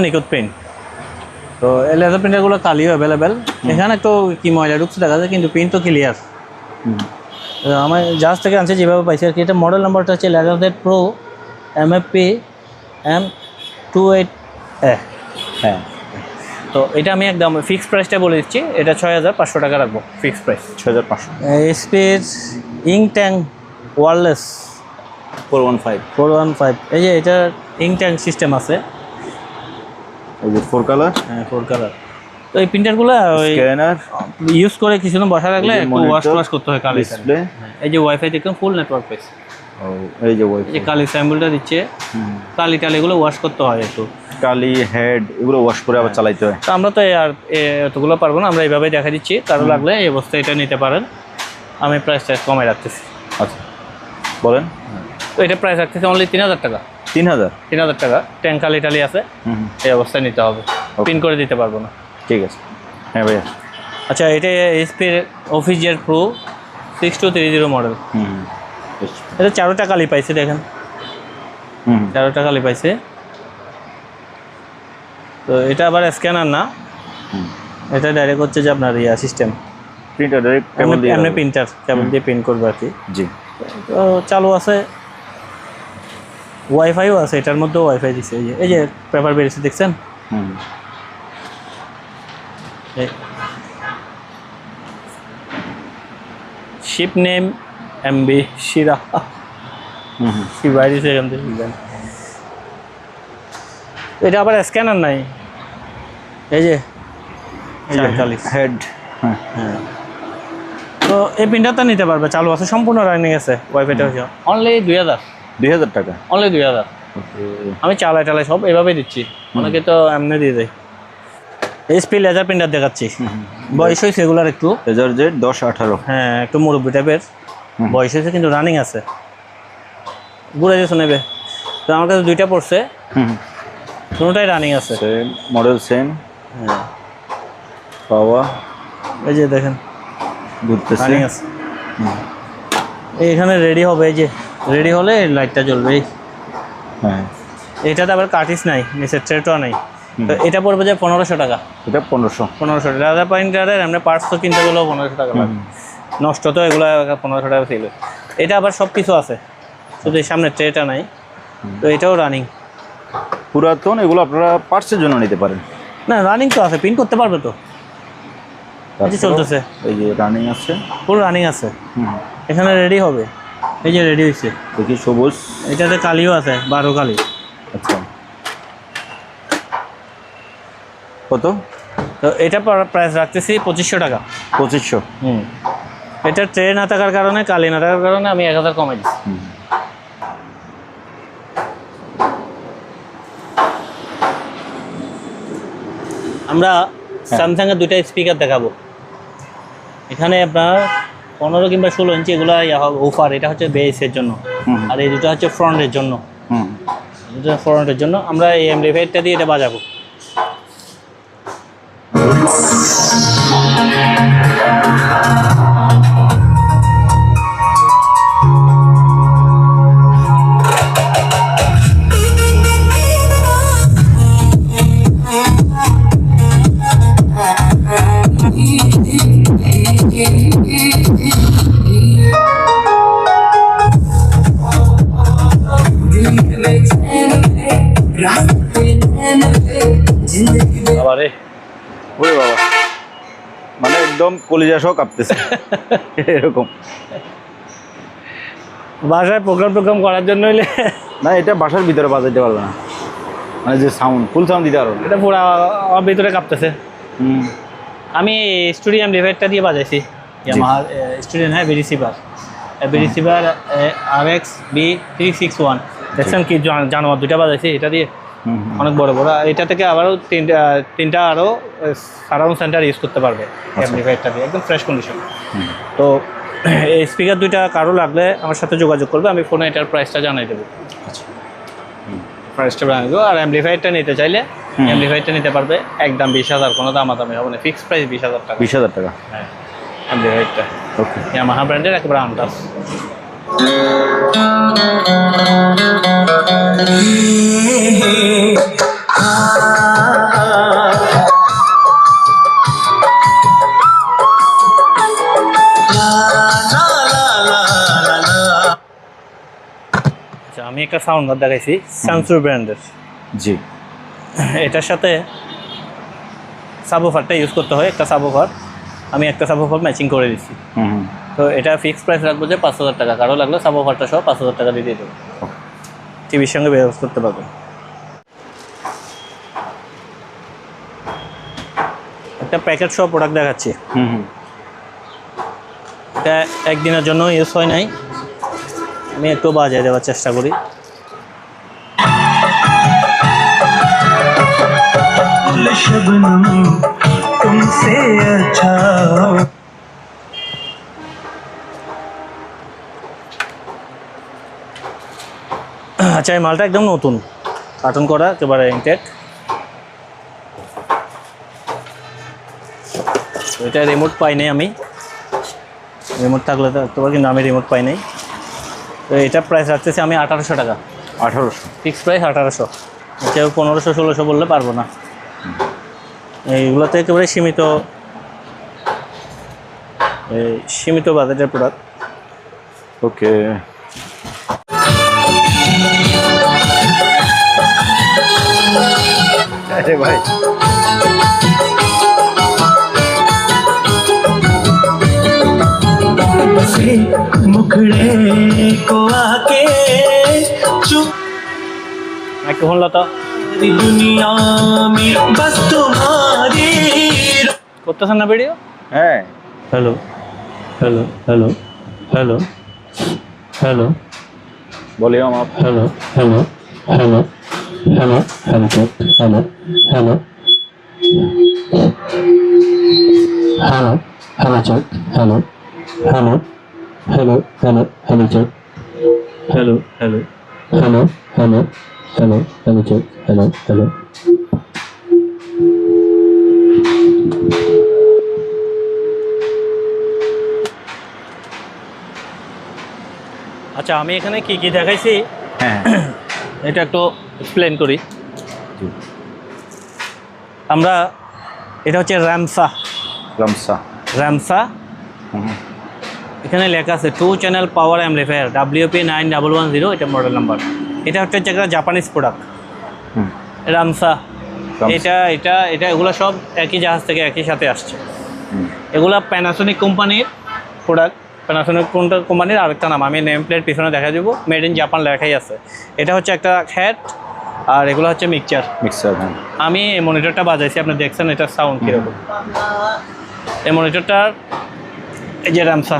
নিখুঁত প্রিন্ট। তো এই লেজার প্রিন্টারগুলো কালিও অ্যাভেলেবেল। এখানে একটু কি ময়লা ঢুকছে দেখা যায়, কিন্তু প্রিন্ট তো ক্লিয়ার। আমার জাহাজ থেকে আনছে যেভাবে পাইছি আর কি। এটা মডেল নাম্বারটা হচ্ছে LaserJet Pro MFP M28A। হ্যাঁ, তো এটা আমি একদম ফিক্সড প্রাইসটা বলে দিচ্ছি, এটা 6500 টাকা রাখবো, ফিক্সড প্রাইস। 6500। এসপির ইংট্যাং ওয়্যারলেস 415। এই যে এটা ইংট্যাং সিস্টেম আছে, এই যে 4 কালার। হ্যাঁ, 4 কালার। তো এই প্রিন্টারগুলো ওই স্ক্যানার ইউজ করে কিছুদিন বসা রাখলে একটু ওয়াশ করতে হয় কালি। ডিসপ্লে, এই যে ওয়াইফাই দেখুন, ফুল নেটওয়ার্ক পেয়েছে। এই যে এই যে কালি স্যাম্পলটা দিচ্ছে, কালি টালিগুলো ওয়াশ করতে হয় একটু, কালি হেড এগুলো ওয়াশ করে আবার চালাইতে হয়। তো আমরা তো আর এতগুলো পারবো না, আমরা এইভাবেই দেখা দিচ্ছি। কারো লাগলে এই অবস্থায় এটা নিতে পারেন, আমি প্রাইসটা কমাই রাখতেছি। আচ্ছা বলেন। তো এটা প্রাইস রাখতেছি অনলি 3000 টাকা। 3000 টাকা। ট্যাঙ্ক কালি টালি আছে, এই অবস্থায় নিতে হবে, পিন করে দিতে পারবো না। ঠিক আছে। হ্যাঁ ভাইয়া। আচ্ছা, এটা এসপির অফিসিয়াল প্রো 6230 মডেল। এটা 4টা কালি পাইছে, দেখেন 4টা কালি পাইছে। তো এটা আবার স্ক্যানার না, এটা ডাইরেক্ট হচ্ছে যে আপনার সিস্টেম প্রিন্টার, ডাইরেক্ট কেবল দিয়ে এমনি প্রিন্টার, কেবল দিয়ে প্রিন্ট করবে আর কি। জি। তো চালু আছে, ওয়াইফাইও আছে, এটার মধ্যেও ওয়াইফাই দিচ্ছে। এই যে পেপার বেরিয়েছে দেখছেন। শিপ নেম MB শিরা, শিবাই দিচ্ছে এখান থেকে। এটা আবার স্ক্যানার নাই, এই যে হেড। হ্যাঁ, তো এই প্রিন্টারটা নিতে পারবে, চালু আছে, সম্পূর্ণ রানিং আছে। ওয়াইফাইটা হচ্ছে অনলি 2000 টাকা। অনলি 2000। আমি চালাই সব এভাবেই দিচ্ছি, অনেকে তো এমনি দিয়ে দেয়। এসপি লেজার প্রিন্টার দেখাচ্ছি, বয়স হয়েছে এগুলার একটু, LaserJet 1018। হ্যাঁ, একটু মুরব্বী টাইপের বয়স হয়েছে, কিন্তু রানিং আছে, ঘুরে যেছে নেবে। তো আমার কাছে দুইটা পড়ছে, কোনোটাই রানিং আছে, সেম মডেল, সেম। হ্যাঁ, পাওয়া এই যে দেখেন ঘুরতেছে। রানিং আছে। এখানে রেডি হবে, এই যে রেডি হলে লাইটটা জ্বলবে। হ্যাঁ, এটাতে আবার কাটিস নাই, নিচের ট্রেটা নাই। তো এটা পড়বে যে 1500 টাকা। এটা 1500। 1500 টাকা। রাজা প্রিন্টারের এমনি পার্টস তো কিনতে গেলেও 1500 টাকা লাগে। নষ্ট তো এগুলো 1500 টাকা ছিল। এটা আবার সব কিছু আছে, শুধু এই সামনের ট্রেটা নাই। তো এটাও রানিং। পুরাতন এগুলো আপনারা পার্টসের জন্য নিতে পারেন। না, রানিং তো আছে, প্রিন্ট করতে পারবে তো। এই যে চলতেছে, এই যে রানিং আছে, পুরো রানিং আছে। এখানে রেডি হবে, এই যে রেডি হয়েছে। দেখি সবুজ, এটাতে কালিও আছে, 12 কালি। আচ্ছা কত? তো এটা প্রাইস রাখতেছি 2500 টাকা। 2500। এটা ট্রে না থাকার কারণে, কালি না থাকার কারণে আমি 1000 কমাই দিচ্ছি। আমরা স্যামসাং এর দুইটা স্পিকার দেখাবো। এখানে আপনার 15 কিংবা 16 ইঞ্চি এগুলো অফার। এটা হচ্ছে বেসের জন্য, আর এই দুটো হচ্ছে ফ্রন্টের জন্য। দুটো ফ্রন্টের জন্য আমরা এই অ্যাম্পলিফায়ারটা দিয়ে এটা বাজাবো। বাবারে, ওরে বাবা, মানে একদম কলিজা সহ কাঁপতেছে এরকম। বাসায় প্রোগ্রাম করার জন্য হইলে না, এটা বাসার ভিতরে বাজাইতে পারবে না, মানে যে সাউন্ড, ফুল সাউন্ড দিতে পারবে না। এটা পুরো আমার ভিতরে কাঁপতেছে। আমি স্টুডিও অ্যাম্পলিফায়ারটা দিয়ে বাজাইছি, ইয়ামাহা স্টুডিও, হ্যাঁ, বি রিসিভার RX B361। দেখছেন কি জানোয়ার দুইটা বাজাইছি এটা দিয়ে, অনেক বড় বড়। আর এটা থেকে আবারও তিনটা আরও সারাউন্ড সেন্টার ইউজ করতে পারবে অ্যাম্পলিফায়ারটা দিয়ে, একদম ফ্রেশ কন্ডিশন। তো এই স্পিকার দুইটা কারো লাগলে আমার সাথে যোগাযোগ করবে, আমি ফোনে এটার প্রাইসটা জানাই দেবো। আচ্ছা, প্রাইসটা জানাই দেবো। আর অ্যাম্পলিফায়ারটা নিতে চাইলে অ্যাম্পলিফায়ারটা নিতে পারবে একদম 20,000, কোনো দামাদামি হবে না, ফিক্সড প্রাইস 20,000 টাকা। 20,000 টাকা। হ্যাঁ, অ্যাম্পলিফায়ারটা ওকে, ইয়ামাহা ব্র্যান্ডের একেবারে আনটাস। আচ্ছা, আমি একটা সাউন্ড বার দেখাইছি স্যামসুং ব্র্যান্ডের। জি, এটার সাথে সাবওফারটা ইউজ করতে হয়, একটা সাবওফার। আমি একটা সাবওফার ম্যাচিং করে দিচ্ছি। তো এটা ফিক্সড প্রাইস রাখবো যে 5,000 টাকা। কারো লাগলে সাবওফারটা সহ 5,000 টাকা দিয়ে দেবো, টিভির সঙ্গে ব্যবস্থা করতে পারবে। একটা প্যাকেট সহ প্রোডাক্ট দেখাচ্ছি। এটা একদিনের জন্য ইউজ হয় নাই, আমি একটু বাজিয়ে দেওয়ার চেষ্টা করি। আচ্ছা, এই মালটা একদম নতুন, কার্টন করা, একেবারে ইনটেক। এটা রিমোট পাই নাই আমি, রিমোট থাকলে থাকতে পারি, কিন্তু আমি রিমোট পাই নাই। তো এটা প্রাইস রাখতেছি আমি 1800 টাকা। 1800 ফিক্সড প্রাইস 1800। কেউ 1500-1600 বললে পারবো না। এইগুলোতে একেবারে সীমিত বাজেটের প্রোডাক্ট। ওকে, আরে ভাই, मुखड़े को आके चुप माइक्रोफोन लाता दुनिया में बस तुम्हारी করতেছেন না ভিডিও? হ্যাঁ, hello hello hello hello hello, volume up. Hello hello hello hello hello hello hello hello hello check, hello hello hello hello hello check, hello hello hello hello hello hello check, hello hello. আচ্ছা, আমি এখানে কি কি দেখাইছি হ্যাঁ এটা একটু explain করি। জি আমরা এটা হচ্ছে র্যামসা রামসা এখানে লেখা আছে 2 চ্যানেল পাওয়ার অ্যাম্পলিফায়ার WP 9110, এটা মডেল নাম্বার। এটা হচ্ছে একটা জাপানিজ প্রোডাক্ট রামসা। এটা এটা এটা এগুলো সব একই জাহাজ থেকে একই সাথে আসছে। এগুলা প্যানাসোনিক কোম্পানির প্রোডাক্ট। প্যানাসোনিক কোম্পানির আরেকটা নাম, আমি নেম প্লেট পিছনে দেখা দেবো, মেড ইন জাপান লেখাই আছে। এটা হচ্ছে একটা হেড আর এগুলো হচ্ছে মিক্সচার। হ্যাঁ আমি এই মনিটরটা বাজাইছি, আপনি দেখছেন এটার সাউন্ড কীরকম। এই মনিটরটার এই যে রামসা,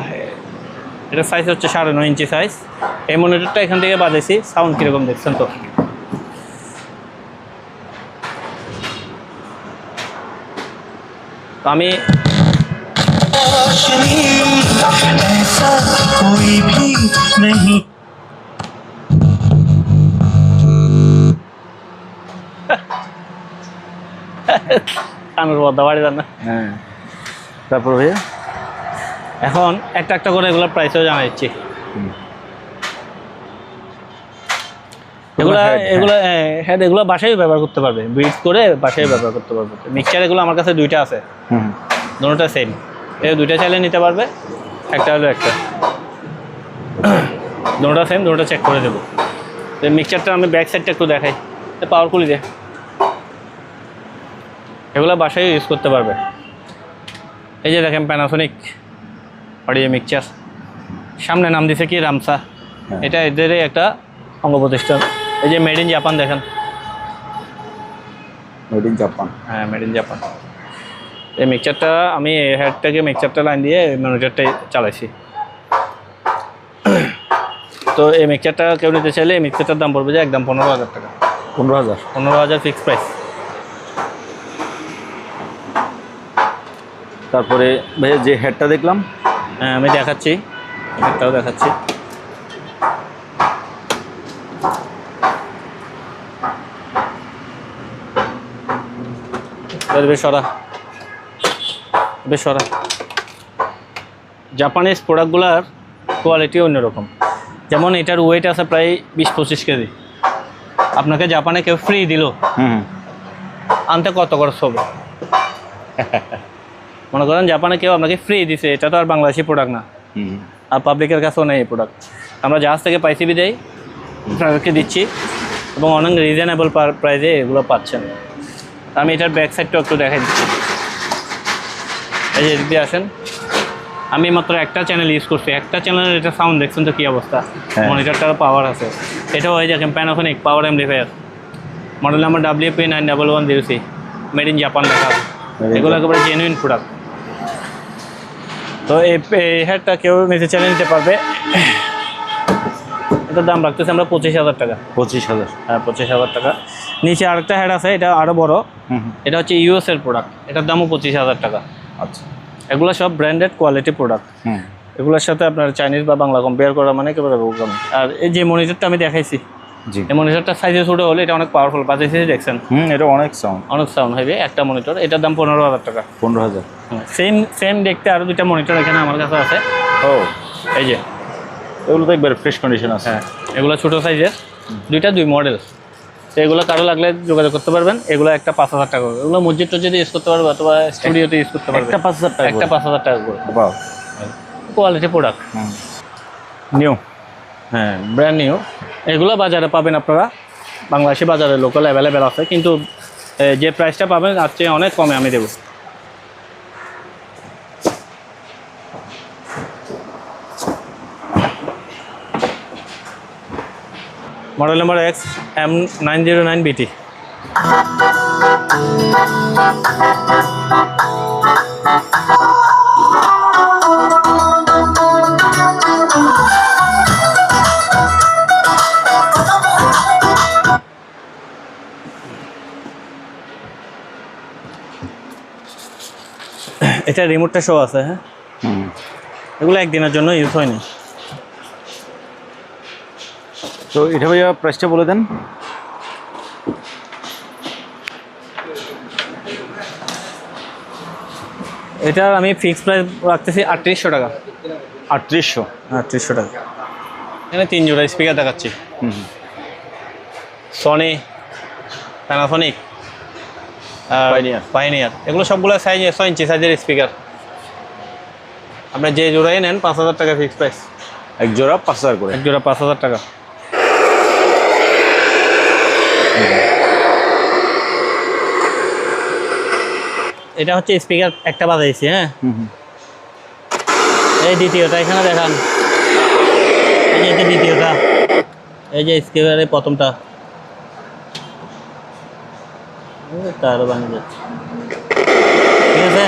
এটার সাইজ হচ্ছে 9.5 ইঞ্চি সাইজ। এই মনিটরটা এখান থেকে বাজাইছি, সাউন্ড কীরকম দেখছেন তো। আমি ऐसा कोई भी नहीं। কানের পর্দা বাড়ি যান না। হ্যাঁ তারপর ভাইয়া এখন একটা একটা করে এগুলোর প্রাইসও জানাচ্ছি। এগুলো head, এগুলো হেড এগুলো বাসায় ব্যবহার করতে পারবে, বিট করে বাসায় ব্যবহার করতে পারবে। মিক্সচার এগুলো আমার কাছে দুইটা আছে, দুটোটা সেম। এই দুইটা চাইলে নিতে পারবে, একটা হলো একটা, দুটোটা সেম, দুটোটা চেক করে দেবো। তো মিক্সচারটা আমি ব্যাক সাইডটা একটু দেখাই, পাওয়ারফুলি দিয়ে এগুলো বাসায় ইউজ করতে পারবে। এই যে দেখেন প্যানাসোনিক অডিও মিক্সচার, সামনে নাম দিছে কি রামসা। এটা এদেরই একটা অঙ্গ প্রতিষ্ঠান। এই যে মেড ইন জাপান দেখেন, মেড ইন জাপান। হ্যাঁ মেড ইন জাপান। এই মিক্সচারটা আমি এই হেডটাকে মিক্সচারটা লাইন দিয়ে মনিটরটাই চালাইছি। তো এই মিক্সচারটা কেউ নিতে চাইলে এই মিক্সচারটার দাম পড়বে যে একদম 15,000 টাকা। 15,000 ফিক্সড প্রাইস। তারপরে ভাইয়া যে হেডটা দেখলাম, হ্যাঁ আমি দেখাচ্ছি, হেডটাও দেখাচ্ছি। বেশ সরা জাপানিজ প্রোডাক্টগুলোর কোয়ালিটি অন্যরকম। যেমন এটার ওয়েট আছে প্রায় 20-25 কেজি। আপনাকে জাপানে কেউ ফ্রি দিল, আনতে কত খরচ হবে? মনে করেন জাপানে কেউ আপনাকে ফ্রি দিছে, এটা তো আর বাংলাদেশি প্রোডাক্ট না, আর পাবলিকের কাছেও নেই এই প্রোডাক্ট। আমরা জাহাজ থেকে পাইসিবি দেই, আপনাদেরকে দিচ্ছি, এবং অনেক রিজনেবল প্রাইসে এগুলো পাচ্ছেন। আমি এটার ব্যাক সাইডটাও একটু দেখাই দিচ্ছি। এই যে এদিক দিয়ে আসেন, আমি মাত্র একটা চ্যানেল ইউজ করছি, একটা চ্যানেলের এটা সাউন্ড দেখছেন তো কী অবস্থা। মনিটরটারও পাওয়ার আছে। এটাও হয়ে দেখেন Panasonic power amplifier, model number WP 9110C, made in Japan লেখা আছে। এগুলো একেবারে জেনুইন প্রোডাক্ট। তো এই হেডটা কেউ নিতে চাইলে নিতে পারবে। এটার দাম রাখতেছি আমরা 25,000 টাকা। 25,000? হ্যাঁ 25,000 টাকা। নিচে আরেকটা হেড আছে, এটা আরও বড়, এটা হচ্ছে US এর প্রোডাক্ট, এটার দামও 25,000 টাকা। আচ্ছা, এগুলো সব ব্র্যান্ডেড কোয়ালিটি প্রোডাক্ট। এগুলোর সাথে আপনার চাইনিজ বা বাংলা কম্পেয়ার করা মানে একেবারে বোকাম। আর এই যে মনিটরটা আমি দেখাইছি, জি এই মনিটরটা সাইজে ছোটো হলে এটা অনেক পাওয়ারফুল, বাজাইছে দেখছেন। এটা অনেক সাউন্ড হবে একটা মনিটর। এটার দাম 15,000 টাকা। 15,000? সেম দেখতে আরও দুইটা মনিটর এখানে আমার কাছে আছে। এই যে এগুলো তো একবার ফ্রেশ কন্ডিশন আছে। হ্যাঁ এগুলো ছোটো সাইজের, দুই মডেল। তো এগুলো কারো লাগলে যোগাযোগ করতে পারবেন। এগুলো একটা 5,000 টাকা করে। এগুলো মসজিদ টসজিদে ইউজ করতে পারবে অথবা স্টুডিওতে ইউজ করতে পারবে। একটা 5,000 টাকা? একটা 5,000 টাকা করে। বাহ, কোয়ালিটি প্রোডাক্ট, নিউ। হ্যাঁ ব্র্যান্ড নিউ। এগুলো বাজারে পাবেন আপনারা, বাংলাদেশি বাজারে লোকাল অ্যাভেলেবেল আছে, কিন্তু যে প্রাইসটা পাবেন তার চেয়ে অনেক কমে আমি দেবো। Model number XM909BT। এটা রিমোটটা শো আছে। হ্যাঁ এগুলো একদিনের জন্য ইউজ হয়নি। তো এটা ভাইয়া প্রাইসটা বলে দেন। এটা আমি ফিক্সড প্রাইস রাখতেছি 3800 টাকা। 3800? 3800 টাকা। এখানে 3 জোড়া স্পিকার দেখাচ্ছি, সনি, প্যানাসনিক, পাইনিয়ার, এগুলো সবগুলো সাইজ 6 ইঞ্চি সাইজের স্পিকার। আপনি যে জোড়াই নেন 5000 টাকা ফিক্স প্রাইস। এক জোড়া 5000 করে, এক জোড়া 5000 টাকা। এটা হচ্ছে স্পিকার একটা বাজাইছি, হ্যাঁ। এই দ্বিতীয়টা এখানে দেখান, এই যে এটা দ্বিতীয়টা, এই যে স্পিকারের প্রথমটা তারও বানিয়ে যাচ্ছে, ঠিক আছে।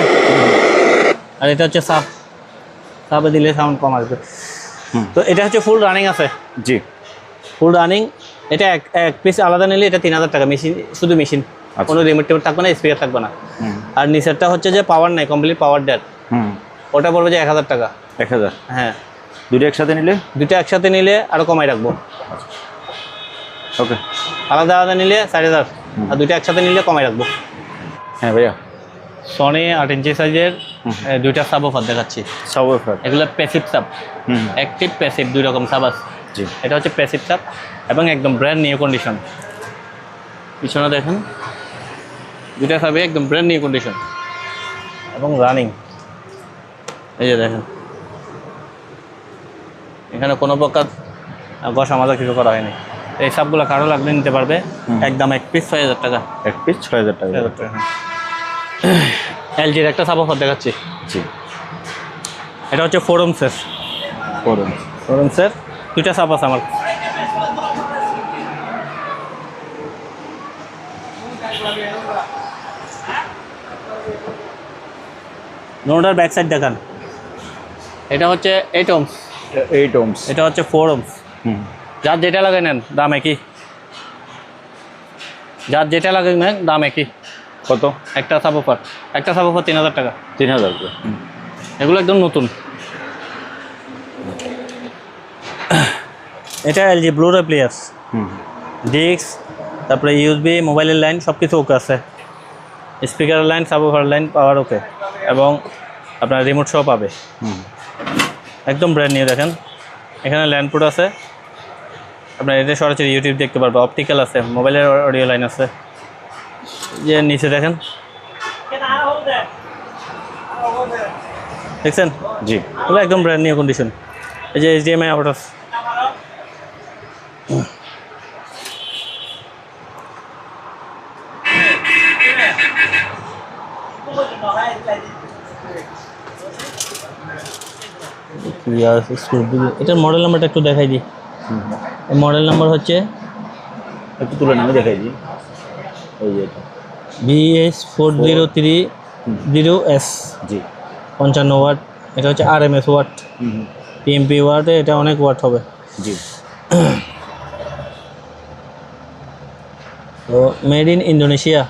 আর এটা হচ্ছে সাপে দিলে সাউন্ড কম আসবে। তো এটা হচ্ছে ফুল রানিং আছে, জি ফুল রানিং। এটা এক পিস আলাদা নিলে এটা 3000 টাকা, মেশিন, শুধু মেশিন, কোনো রিমোট টিমোট থাকবে না, স্পিকার থাকবে না। আর নিচেরটা হচ্ছে যে পাওয়ার নাই, কমপ্লিট পাওয়ার ডেড, ওটা পড়বে যে 1000 টাকা। 1000, হ্যাঁ। দুটো একসাথে নিলে? দুটো একসাথে নিলে আরও কমাই রাখবো। ওকে। আলাদা আলাদা নিলে 4000, আর দুটো একসাথে নিলে কমাই রাখবো। হ্যাঁ ভাইয়া, সনি 8 ইঞ্চি সাইজের দুইটা সাব অফার দেখাচ্ছি। সাব অফার, এগুলো প্যাসিভ সাব, অ্যাক্টিভ প্যাসিভ দুই রকম সাব আছে। জি, এটা হচ্ছে প্যাসিভ সাব এবং একদম ব্র্যান্ড নিউ কন্ডিশন। পিছনে দেখেন দুইটা সাবে একদম ব্র্যান্ড নিউ কন্ডিশন এবং রানিং। এই যে দেখেন, এখানে কোনো প্রকার ঘষা মাজা কিছু করা হয়নি। এই সাবগুলো কারো লাগলে নিতে পারবে, একদম এক পিস 6000 টাকা। এক পিস 6000 টাকা। এলজির একটা সাব অফার দেখাচ্ছি। জি, এটা হচ্ছে 4 ohmsের, 4 ohmsের দুইটা সাব আছে আমার। নোটার ব্যাক সাইড দেখান। এটা হচ্ছে 8 ohms, 8 ohms, এটা হচ্ছে 4 ohms। যার যেটা লাগে নেন, দাম একই। যার যেটা লাগে নেন, দাম একই। কত? একটা সাব অফার 3000 টাকা। 3000 করে। এগুলো একদম নতুন। এটা এলজি ব্লুরে প্লেয়ার্স, ডিস্ক, তারপরে ইউএসবি, মোবাইলের লাইন সব কিছু ওকে আছে। স্পিকারের লাইন, সাব অফার লাইন, পাওয়ার ওকে, এবং আপনার রিমোট সহ পাবে। একদম ব্র্যান্ড নিউ। দেখেন এখানে ল্যান্ড পোর্ট আছে, আপনার এটা সরাসরি ইউটিউব দেখতে পারবে। অপটিক্যাল আছে, মোবাইলের অডিও লাইন আছে। যে নিচে দেখেন, দেখছেন? জি, এগুলো একদম ব্র্যান্ড নিউ কন্ডিশন। এই যে HDMI আউট আছে। এটার মডেল নাম্বারটা একটু দেখাই দিই। এই মডেল নাম্বার হচ্ছে, একটু তুলে নিয়ে দেখাই দিই। এই যে এটা BS4030S, জি, 55 ওয়াট। এটা হচ্ছে RMS ওয়াট, PMP ওয়াটে এটা অনেক ওয়াট হবে। জি। তো made in Indonesia,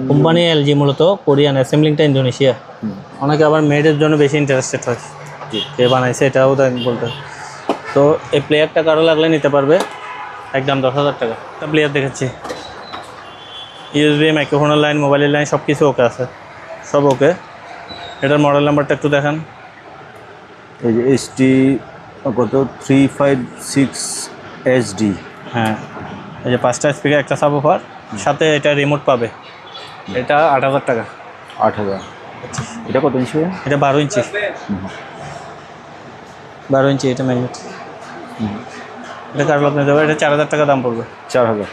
company LG, মূলত কোরিয়ান, অ্যাসেম্বলিংটা ইন্দোনেশিয়া। অনেকে আবার মেডের জন্য বেশি ইন্টারেস্টেড হয়, কে বানাইছে এটাও বলতে। তো এই প্লেয়ারটা কারো লাগলে নিতে পারবে, একদম 10000 টাকা। একটা প্লেয়ার দেখাচ্ছি, ইউএসবি, মাইক্রোফোনের লাইন, মোবাইলের লাইন সব কিছু ওকে আছে, সব ওকে। এটার মডেল নাম্বারটা একটু দেখান। এই যে ST কত 356SD। হ্যাঁ, এই যে 5টা স্পিকার, একটা সাব অফার, সাথে এটা রিমোট পাবে। এটা 8000 টাকা। 8000। এটা কত ইঞ্চি? এটা 12 ইঞ্চি, 12 ইঞ্চি। এটা ম্যাগনেট। এটা কারো লাগলে দেবে, এটা 4000 টাকা দাম পড়বে। 4000।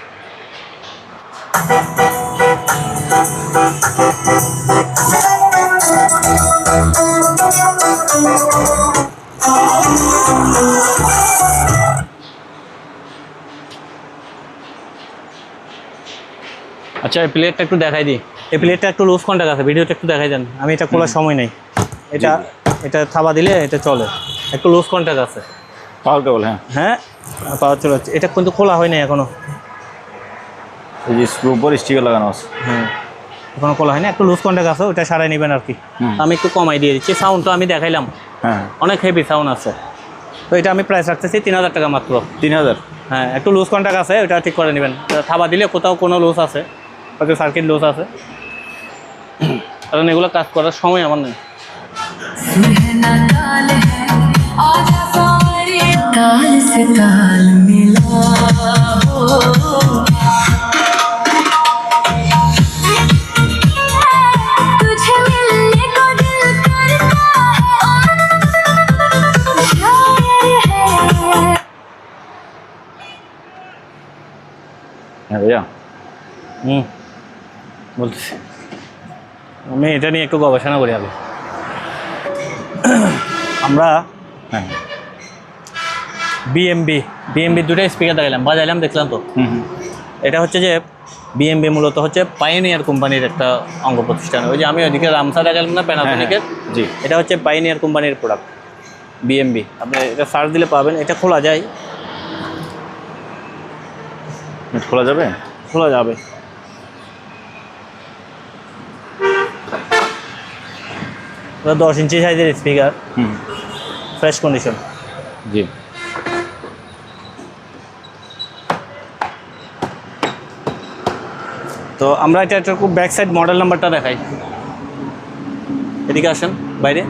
আচ্ছা, এই প্লেটটা একটু দেখাই দিই। এই প্লেটটা একটু লুজ কন্টাক্ট আছে, ভিডিওটা একটু দেখাই দেন। আমি এটা খোলার সময় নেই। এটা থাবা দিলে এটা চলে, একটু লুজ কন্টাক্ট আছে। পাওয়ার কেবল? হ্যাঁ হ্যাঁ, পাওয়ার চলে যাচ্ছে। এটা কিন্তু খোলা হয় নাই এখনো। এই যে স্ক্রু উপর স্টিকার লাগানো আছে। হ্যাঁ, এখনো খোলা হয় না, একটু লুজ কন্টাক্ট আছে, ওটা সারাই নেবেন আর কি। আমি একটু কমাই দিয়ে দিচ্ছি। সাউন্ড তো আমি দেখাইলাম, হ্যাঁ, অনেক হেভি সাউন্ড আছে। তো এটা আমি প্রাইস রাখতেছি 3000 টাকা মাত্র। 3000? হ্যাঁ, একটু লুজ কন্টাক্ট আছে, ওটা ঠিক করে নেবেন। থাবা দিলে কোথাও কোনো লুজ আছে, হয়তো সার্কিট লুজ আছে, কারণ এগুলো কাজ করার সময় আমার নেই। ताल से ताल मिला हो तुझे मिलने को दिल करता है शायर है হ্যাঁ ভাইয়া, বলতেছি আমি এটা নিয়ে একটু গবেষণা করি আগে। আমরা হ্যাঁ বিএমবি দুটো স্পিকার দেখালাম, বাজাইলাম, দেখলাম তো। এটা হচ্ছে যে বিএমবি মূলত হচ্ছে পাইনিয়ার কোম্পানির একটা অঙ্গ প্রতিষ্ঠান। ওই যে আমি ওইদিকে রামসা দেখালাম না, প্যানাসোনিকের, জি, এটা হচ্ছে পাইনিয়ার কোম্পানির প্রোডাক্ট বিএমবি। আপনি এটা সার্চ দিলে পাবেন। এটা খোলা যায়, নেট খোলা যাবে? খোলা যাবে। ওটা 10 ইঞ্চি সাইজের স্পিকার, ফ্রেশ কন্ডিশন। জি, তো আমরা এটা একটা খুব ব্যাক সাইড মডেল নাম্বারটা দেখাই। এদিকে আসেন বাইরে।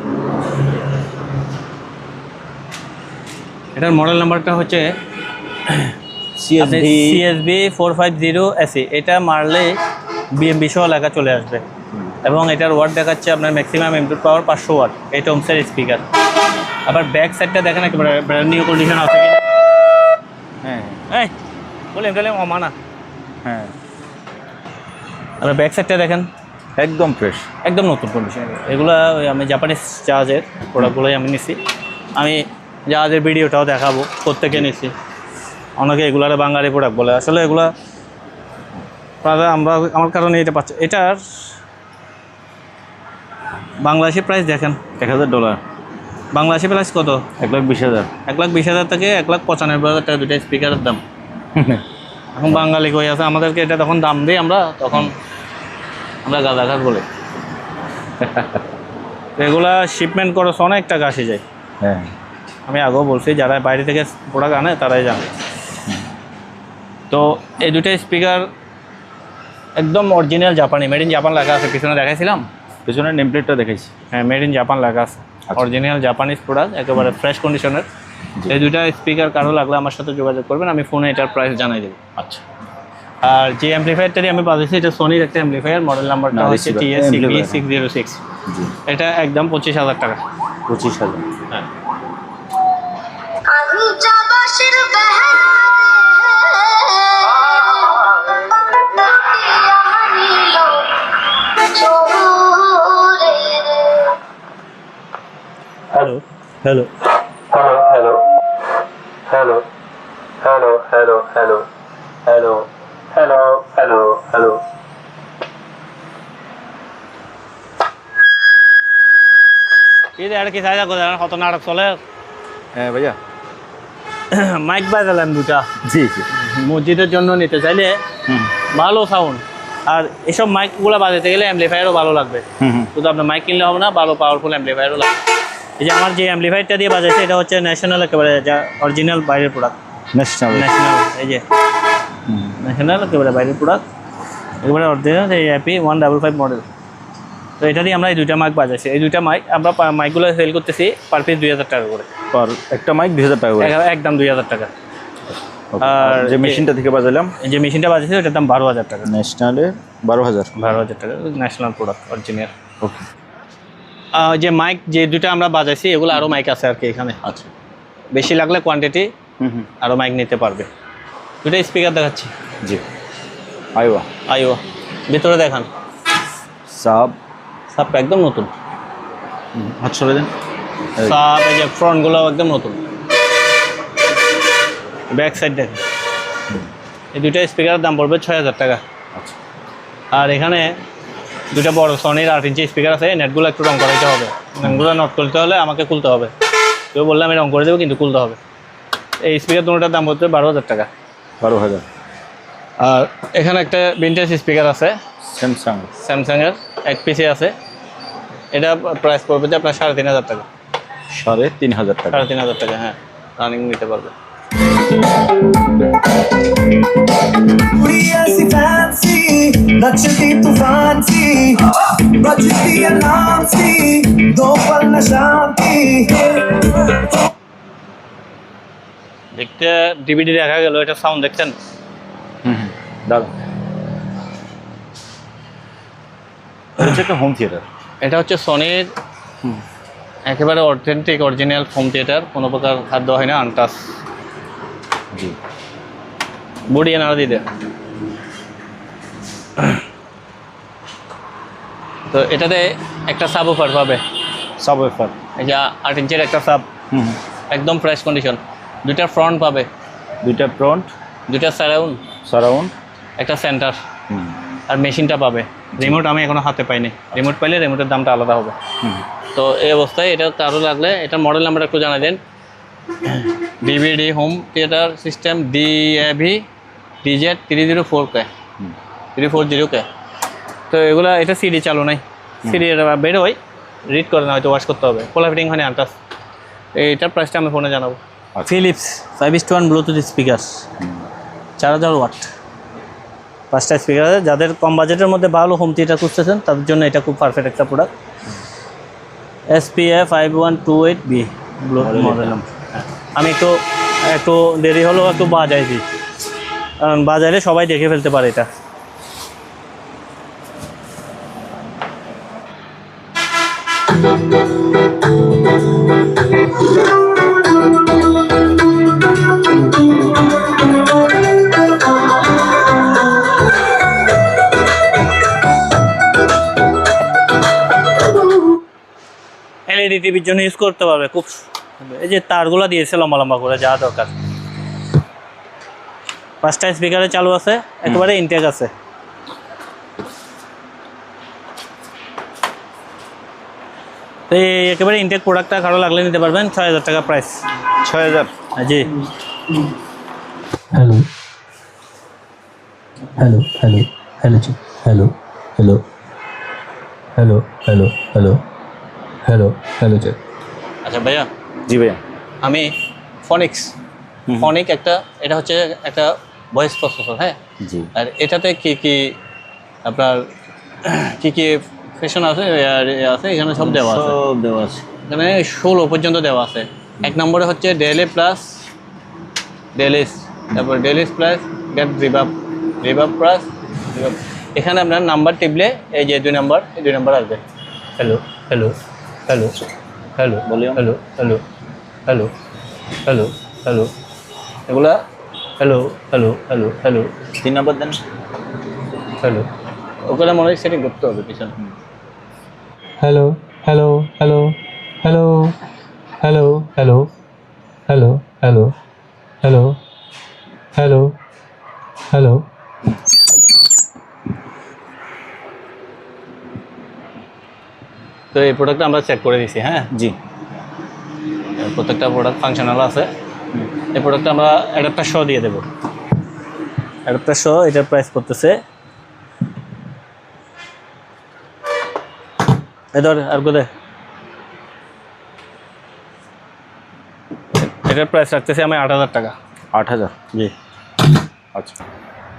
এটার মডেল নাম্বারটা হচ্ছে CSB 450 SE। এটা মারলে বিএমবি সহ লেখা চলে আসবে এবং এটার ওয়াট দেখাচ্ছে আপনার ম্যাক্সিমাম ইনপুট পাওয়ার 500 ওয়াট। এটা ওমসের স্পিকার। আবার ব্যাক সাইডটা দেখেন একেবারে ব্র্যান্ড নিউ কন্ডিশন আছে কিনা। হ্যাঁ এই বলেন তাহলে অমানা। হ্যাঁ, আবার ব্যাক সাইডটা দেখেন একদম ফ্রেশ, একদম নতুন কন্ডিশন। এগুলা ওই আমি জাপানিজ জাহাজের প্রোডাক্টগুলোই আমি নিছি। আমি জাহাজের ভিডিওটাও দেখাবো প্রত্যেকে নিছি। অনেকে এগুলার বাঙালি প্রোডাক্ট বলে, আসলে এগুলা আমরা আমার কারণে এটা পাচ্ছি। এটার বাংলাদেশি প্রাইস দেখেন $1000। বাংলাদেশি প্রাইস কত? 1,20,000। 1,20,000 থেকে 1,95,000 টাকা দুইটা স্পিকারের দাম। এখন বাঙালি কই আছে, আমাদেরকে এটা তখন দাম দিই আমরা, তখন আমরা গাদাঘাট বলে। এগুলা শিপমেন্ট খরচ অনেক টাকা আসে যায়। হ্যাঁ, আমি আগেও বলছি, যারা বাইরে থেকে প্রোডাক্ট আনে তারাই জানে। তো এই দুটো স্পিকার একদম অরিজিনাল জাপানি, মেড ইন জাপান লেখা আছে। পিছনে দেখাইছিলাম, পেছনে নেম প্লেটটা দেখাইছি। হ্যাঁ, মেড ইন জাপান লেখা আছে। অরিজিনাল জাপানিজ প্রোডাক্ট, একেবারে ফ্রেশ কন্ডিশনের। এই দুইটা স্পিকার কারো লাগলে আমার সাথে যোগাযোগ করবেন, আমি ফোনে এটার প্রাইস জানাই দেবো। আচ্ছা, আর যে অ্যাম্পলিফায়ারটারই আমি বাজাইছি, এটা সোনির একটা অ্যাম্পলিফায়ার, মডেল নাম্বারটা হচ্ছে TS606। এটা একদম 25,000 টাকা। 25,000। হ্যাঁ, hello hello hello, hello, hello, hello, hello, hello, hello, hello, hello. ಇದು ಎರಡು ಸಾಯ್ದ কত নাটক চলে। হ্যাঁ ভাইয়া, মাইক বাজালাম দুটা, জি জি, মসজিদের জন্য নিতে চাইলে ভালো সাউন্ড। আর এসব মাইকগুলো বাজাতে গেলে অ্যাম্পলিফায়ারও ভালো লাগবে। শুধু আপনার মাইক কিনলে হবে না, ভালো পাওয়ারফুল অ্যাম্পলিফায়ারও লাগবে। এই যে আমার যে অ্যাম্পলিফায়ারটা দিয়ে বাজাইছে, এটা হচ্ছে ন্যাশনাল, একেবারে যা অরিজিনাল বাইরের প্রোডাক্ট। ন্যাশনাল, এই যে ন্যাশনাল একেবারে বাইরের প্রোডাক্ট, একেবারে অরিজিনাল। এই অ্যাপি 155 মডেল। তো এটা দিয়ে আমরা এই দুইটা মাইক বাজাইছি। এই দুইটা মাইক আমরা মাইকগুলো সেল করতেছি পার পিস 2,000 টাকা করে। পার একটা মাইক 2,000 টাকা করে, একদম 2,000 টাকা। আর যে মেশিনটা থেকে বাজালাম, যে মেশিনটা বাজাইছে ওটার দাম 12,000 টাকা। ন্যাশনালে 12,000। 12,000 টাকা ন্যাশনাল প্রোডাক্ট অরিজিনাল। ওকে, যে মাইক যে দুটো আমরা বাজাইছি, এগুলো আরও মাইক আছে আর কি এখানে। আচ্ছা, বেশি লাগলে কোয়ান্টিটি আরও মাইক নিতে পারবে। দুটো স্পিকার দেখাচ্ছি। জি, আইওয়া আইও ভিতরে দেখান। সাব একদম নতুন। হাত সরে দেন। সাব এই যে ফ্রন্টগুলো একদম নতুন। ব্যাক সাইড দেখেন। এই দুটো স্পিকারের দাম পড়বে 6,000 টাকা। আচ্ছা, আর এখানে দুটো বড় সনির 8 ইঞ্চি স্পিকার আছে। নেটগুলো একটু রং করাইতে হবে, নেটগুলো নট করতে হলে আমাকে খুলতে হবে। কেউ বললাম আমি রং করে দেবো, কিন্তু খুলতে হবে। এই স্পিকার দুটোটার দাম হচ্ছে 12,000 টাকা। 12,000। আর এখানে একটা ভিনটেজ স্পিকার আছে স্যামসাংয়ের, এক পিসে আছে। এটা প্রাইস পড়বে যে আপনার 3,500 টাকা। 3,500 টাকা। 3,500 টাকা, হ্যাঁ, রানিং নিতে পারবে। कुड़ी ऐसी फैंसी नचती तूफान सी बजती अलार्म सी दो पल न शांति দেখতে ডিভিডি দেখা গেল, এটা সাউন্ড দেখছেন? দারুণ। এটা হচ্ছে একটা হোম থিয়েটার। এটা হচ্ছে সনির একেবারে অথেন্টিক অরিজিনাল হোম থিয়েটার, কোনো প্রকার হাত দেওয়া হয় না, আনটাচ। জি। বডি এনারা দিতে। তো এটাতে একটা সাব অফার পাবে, সাবওয়েফার। এই যে 8 ইঞ্চের একটা সাব, একদম ফ্রেশ কন্ডিশন। দুইটা ফ্রন্ট পাবে, দুইটা ফ্রন্ট, দুইটা সারাউন্ড, একটা সেন্টার, আর মেশিনটা পাবে। রিমোট আমি এখনো হাতে পাইনি, রিমোট পাইলে রিমোটের দামটা আলাদা হবে। তো এই অবস্থায় এটা কারো লাগলে এটার মডেল নাম্বার একটু জানা দেন। DVD home theatre system DAV DZ 304K 340K। তো এগুলা এটা সিডি চালু নাই, সিডি বেরোয়, রিড করে না, হয়তো ওয়াশ করতে হবে, পোলা ফিটিং হয় না আনটাচ। এইটার প্রাইসটা আমি ফোনে জানাবো। ফিলিপস 5:1 ব্লুটুথ স্পিকার, 4000 ওয়াট, 5টা স্পিকার আছে। যাদের কম বাজেটের মধ্যে ভালো হোম থিয়েটার খুঁজতেছেন তাদের জন্য এটা খুব পারফেক্ট একটা প্রোডাক্ট। SPA 5128B model. আমি একটু দেরি হলেও একটু বাজাইছি, কারণ বাজাইলে সবাই দেখে ফেলতে পারে এটা। LED টিভির জন্য ইউজ করতে পারবে খুব। এই যে তারগুলো দিয়েছে লম্বা লম্বা করে, যা দরকার। 5টা স্পিকারে চালু আছে, একেবারে ইনটেক আছে। তো এই একেবারে ইনটেক প্রোডাক্টটা কারো লাগলে নিতে পারবেন, 6000 টাকা প্রাইস। 6000? জি। हेलो हेलो हेलो हेलो जी, hello hello hello hello hello hello hello जी। আচ্ছা ভাইয়া, জি ভাইয়া। আমি ফনিক একটা, এটা হচ্ছে একটা ভয়েস প্রসেসর, হ্যাঁ। জি। আর এটাতে কি কি আপনার কি ফ্যাশন আছে আছে এখানে সব দেওয়া আছে। সব দেওয়া আছে এখানে 16 পর্যন্ত দেওয়া আছে। 1 নম্বরে হচ্ছে ডেলি প্লাস ডেলিস, তারপর ডেলিস প্লাস গেট রিভাব প্লাস রিভাব। এখানে আপনার নাম্বার টিপলে এই যে 2 নাম্বার, এই 2 নাম্বার আসবে। Hello hello hello hello Volume? Hello hello hello hello hello, এগুলা hello hello hello hello. 3 number দেন। হ্যালো, ওগুলো মনে হয় সেটিং করতে হবে পিছনে। Hello hello hello hello hello hello hello hello hello hello hello. তো এই প্রোডাক্টটা আমরা চেক করে দিছি, হ্যাঁ। জি। প্রত্যেকটা প্রোডাক্ট ফাংশনাল আছে। এই প্রোডাক্টটা আমরা অ্যাডাপ্টার সহ দিয়ে দেবো। অ্যাডাপ্টার সহ এটার প্রাইস পড়তেছে, এদের আর কোথায় এটার প্রাইস রাখতেছি আমি 8000 টাকা। 8000? জি। আচ্ছা।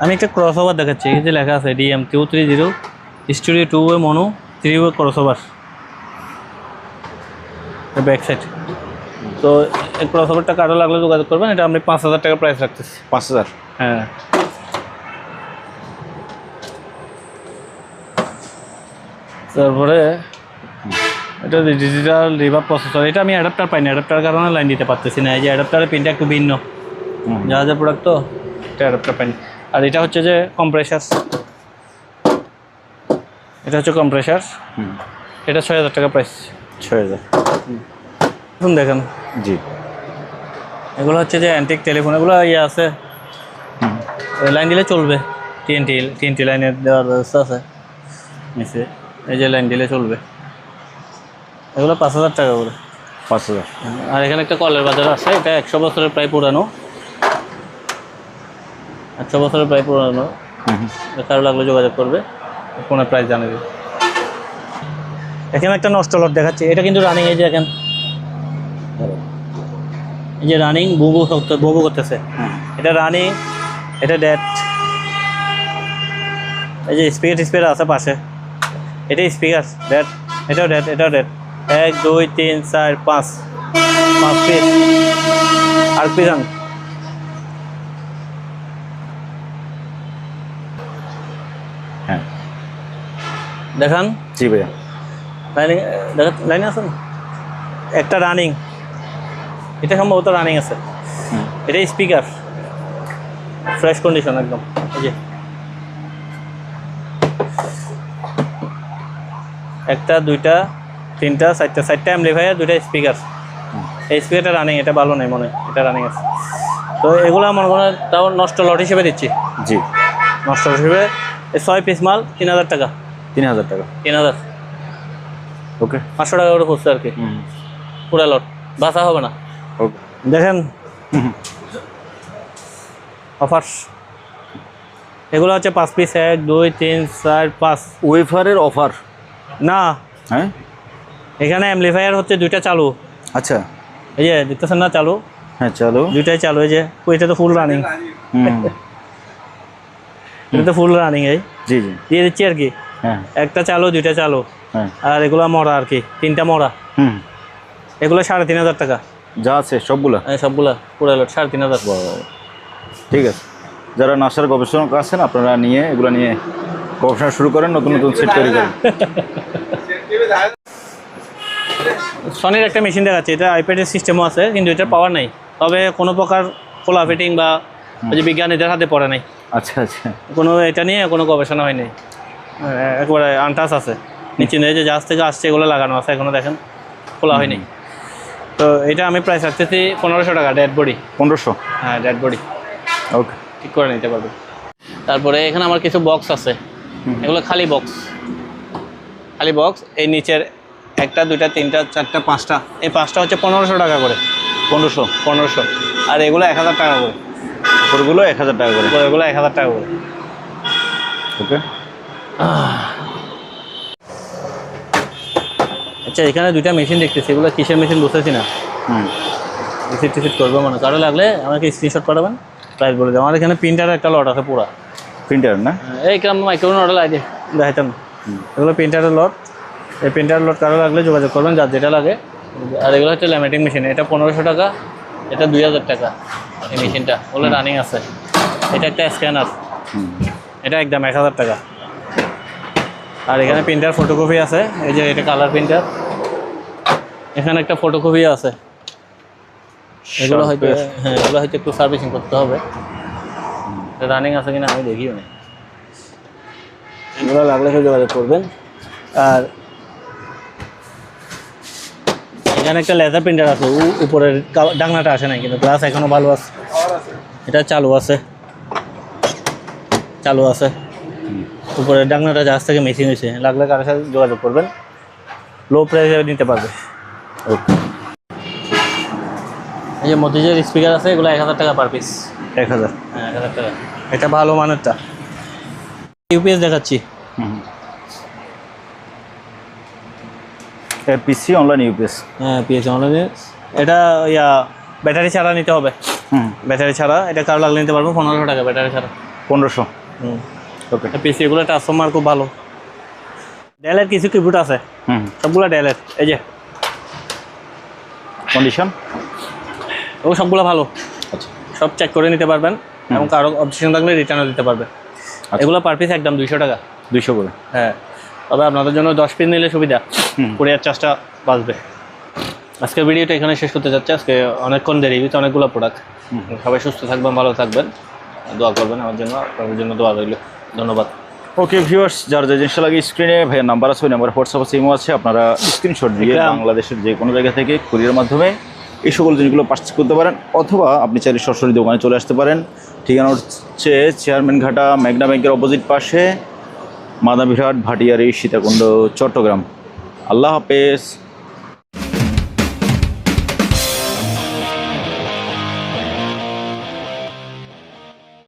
আমি একটা ক্রস ওভার দেখাচ্ছি, এই যে লেখা আছে DM230 স্টুডিও 2 মনো 3 ক্রস ওভার ব্যাক সাইড। তো এই ক্রস ওভারটা কারো লাগলে যোগাযোগ করবেন। এটা আমি 5000 টাকা প্রাইস রাখতেছি। 5000? হ্যাঁ। তারপরে এটা ডিজিটাল রিভাব প্রসেসর, এটা আমি অ্যাডাপ্টার পাইনি, অ্যাডাপ্টার কারণে লাইন দিতে পারতেছি না। এই যে অ্যাডাপ্টারের পিনটা একটু ভিন্ন, যা প্রোডাক্ট, তো এটা অ্যাডাপ্টার পাইনি। আর এটা হচ্ছে যে কম্প্রেসার, এটা হচ্ছে কম্প্রেসার, এটা 6000 টাকা প্রাইস। 6000? এখন দেখেন, জি। এগুলো হচ্ছে যে অ্যান্টিক টেলিফোন, এগুলো আছে, লাইন দিলে চলবে। টিএনটি লাইনের দেওয়ার ব্যবস্থা আছে নিচে, এই যে লাইন দিলে চলবে। এগুলো 5000 টাকা করে। 5000? আর এখানে একটা কলের বাজার আছে, এটা 100 বছরের প্রায় পুরানো, 100 বছরের প্রায় পুরানো। কারো লাগলে যোগাযোগ করবে, ফোনের প্রাইস জানাবে। এখানে একটা নষ্ট লট দেখাচ্ছি, এটা কিন্তু রানিং। এই যে দেখেন, এই যে রানিং বুবু করতেছে, এটা রানিং, এটা ডেট। এই যে স্পিকার আছে পাশে, এটা স্পিকার ডেট, এটাও ডেট, এটাও ডেট। 1 2 3 4 5 পিস। আর পিস দেখান। জি ভাইয়া। লাইনিং দেখা, লাইনে আছে না? একটা রানিং, এটা সম্ভবত রানিং আছে। এটা স্পিকার, ফ্রেশ কন্ডিশন একদম। এই যে একটা, দুইটা, তিনটা, চারটা অ্যাম্পলিফায়ার, দুইটা স্পিকার। এই স্পিকারটা রানিং, এটা ভালো নেই মনে হয়, এটা রানিং আছে। তো এগুলো মনে করেন তাও নষ্ট লট হিসেবে দিচ্ছি। জি, নষ্ট হিসেবে 6 পিস মাল 3000 টাকা। 3000 টাকা। 3000, ওকে, 500 টাকা করে খুঁজছে আর কি পুরা লট, বাঁচা হবে না। ওকে, দেখেন অফার, এগুলো হচ্ছে 5 পিস, 1 2 3 4 5। ওয়েফারের অফার না, হ্যাঁ, এখানে অ্যাম্পলিফায়ার হচ্ছে 2টা চালু। আচ্ছা, এই যে দেখতেছেন না চালু, হ্যাঁ চালু, 2টাই চালু। এই যে এটা তো ফুল রানিং, এটা তো ফুল রানিং। এই জি জি, দিয়ে দিচ্ছি আর কি। হ্যাঁ একটা চালু, 2টা চালু, হ্যাঁ, আর এগুলো মরা আর কি, 3টা মরা। এগুলো 3500 টাকা যা আছে সবগুলা। সবগুলা পুরো লট 3500। ঠিক আছে, যারা নাসার গবেষণা আছেন আপনারা নিয়ে এগুলো নিয়ে গবেষণা শুরু করেন, নতুন নতুন সেট তৈরি করেন। সনির একটা মেশিন দেখাচ্ছে, এটা আইপ্যাডের সিস্টেমও আছে, কিন্তু এটার পাওয়ার নাই। তবে কোনো প্রকার খোলা ফিটিং বা ওই যে বিজ্ঞানীদের হাতে পড়ে নাই। আচ্ছা আচ্ছা, কোনো এটা নিয়ে কোনো গবেষণা হয়নি, একবারে আনটাচ আছে। নিচে নিয়ে যে জাহাজ থেকে আসছে এগুলো লাগানো আছে, এখনো দেখেন খোলা হয়নি। তো এটা আমি প্রাইস রাখতেছি 1500 টাকা, ডেড বডি। 1500? হ্যাঁ, ডেড বডি ওকে, ঠিক করে নিতে পারবে। তারপরে এখানে আমার কিছু বক্স আছে, এগুলো খালি বক্স, খালি বক্স। এই নিচের 1টা 2টা 3টা 4টা 5টা, এই 5টা হচ্ছে 1500 টাকা করে। 1500 আর এগুলো 1000 টাকা করে। ওগুলো 1000 টাকা করে, এগুলো 1000 টাকা করে। ওকে। আচ্ছা, এখানে 2টা মেশিন দেখতেছি, এগুলো কিসের মেশিন বুঝতেছি না। রিসিট টিসিট করবো মানে, কারো লাগলে আমাকে স্ক্রিনশট পাঠাবেন, প্রাইস বলে দেবো। আমার এখানে প্রিন্টারের একটা লট আছে পুরা। প্রিন্টার না? এই কেমন মাইক্রোফোন অর্ডার লাগে দেখাইতাম। এগুলো প্রিন্টারের লট, এই প্রিন্টারের লট কারো লাগলে যোগাযোগ করবেন, যার যেটা লাগে। আর এগুলো হচ্ছে ল্যামিনেটিং মেশিন, এটা 1500 টাকা, এটা 2000 টাকা। এই মেশিনটা ওগুলো রানিং আছে। এটা একটা স্ক্যানার, এটা একদম 1000 টাকা। আর এখানে প্রিন্টার ফটোকপি আছে, এই যে এটা কালার প্রিন্টার। এখানে একটা ফটোকপি আছে, এগুলো হয়তো, হ্যাঁ এগুলো হয়তো একটু সার্ভিসিং করতে হবে। রানিং আছে কিনা আমি দেখিও না, এগুলো লাগলে কেউ যোগাযোগ করবেন। আর এখানে একটা লেজার প্রিন্টার আছে, উপরের ডাকনাটা আসে নাই, কিন্তু গ্লাস এখনো ভালো আছে। এটা চালু আছে, চালু আছে। উপরের ডাকনাটা জাহাজ থেকে মেশিন হয়েছে, লাগলে কারোর সাথে যোগাযোগ করবেন, লো প্রাইসে নিতে পারবে। ওকে। এই যে মতিজের স্পিকার আছে, এগুলো 1000 টাকা পার পিস। 1000? হ্যাঁ, 1000 টাকা। এটা ভালো মানেরটা। ইউপিএস দেখাচ্ছি। পিসি অনলাইন ইউপিএস? হ্যাঁ, পিএস অনলাইনে। এটা ইয়া ব্যাটারি ছাড়া নিতে হবে। ব্যাটারি ছাড়া, এটা কারো লাগলে নিতে পারবো 1500 টাকা ব্যাটারি ছাড়া। 1500? ওকে। পিসি এগুলো ট্রান্সফরমার খুব ভালো। ডেলের কিছু কিবোর্ড আছে, সবগুলো ডেলের। এই যে কন্ডিশন ও সবগুলো ভালো। আচ্ছা, সব চেক করে নিতে পারবেন, এবং কারো অবজেকশন থাকলে রিটার্নও দিতে পারবে। এগুলো পার পিস একদম 200 টাকা। 200 করে? হ্যাঁ, তবে আপনাদের জন্য 10 পিস নিলে সুবিধা, কুরিয়ার চার্জটা বাঁচবে। আজকের ভিডিওটা এখানে শেষ করতে যাচ্ছে। আজকে অনেকক্ষণ দেরি হয়েছে, অনেকগুলো প্রোডাক্ট। সবাই সুস্থ থাকবেন, ভালো থাকবেন, দোয়া করবেন আমার জন্য, আপনাদের জন্য দোয়া রইল। ধন্যবাদ। ওকে ভিউয়ার্স, যার যে জিনিসটা লাগে স্ক্রিনে ভাইয়ের নাম্বার আছে, ওই নাম্বার হোয়াটসঅ্যাপ আছে, ইমো আছে, আপনারা স্ক্রিনশট দিয়ে বাংলাদেশের যে কোনো জায়গা থেকে কুরিয়ার মাধ্যমে এই সকল জিনিসগুলো পারচেস করতে পারেন, অথবা আপনি চাইলে সরাসরি দোকানে চলে আসতে পারেন। ঠিকানা হচ্ছে চেয়ারম্যান ঘাটা, মেঘনা ব্যাংকের অপোজিট পাশে, মাদাবিহাট, ভাটিয়ারি, সীতাকুণ্ড, চট্টগ্রাম। আল্লাহ হাফেজ।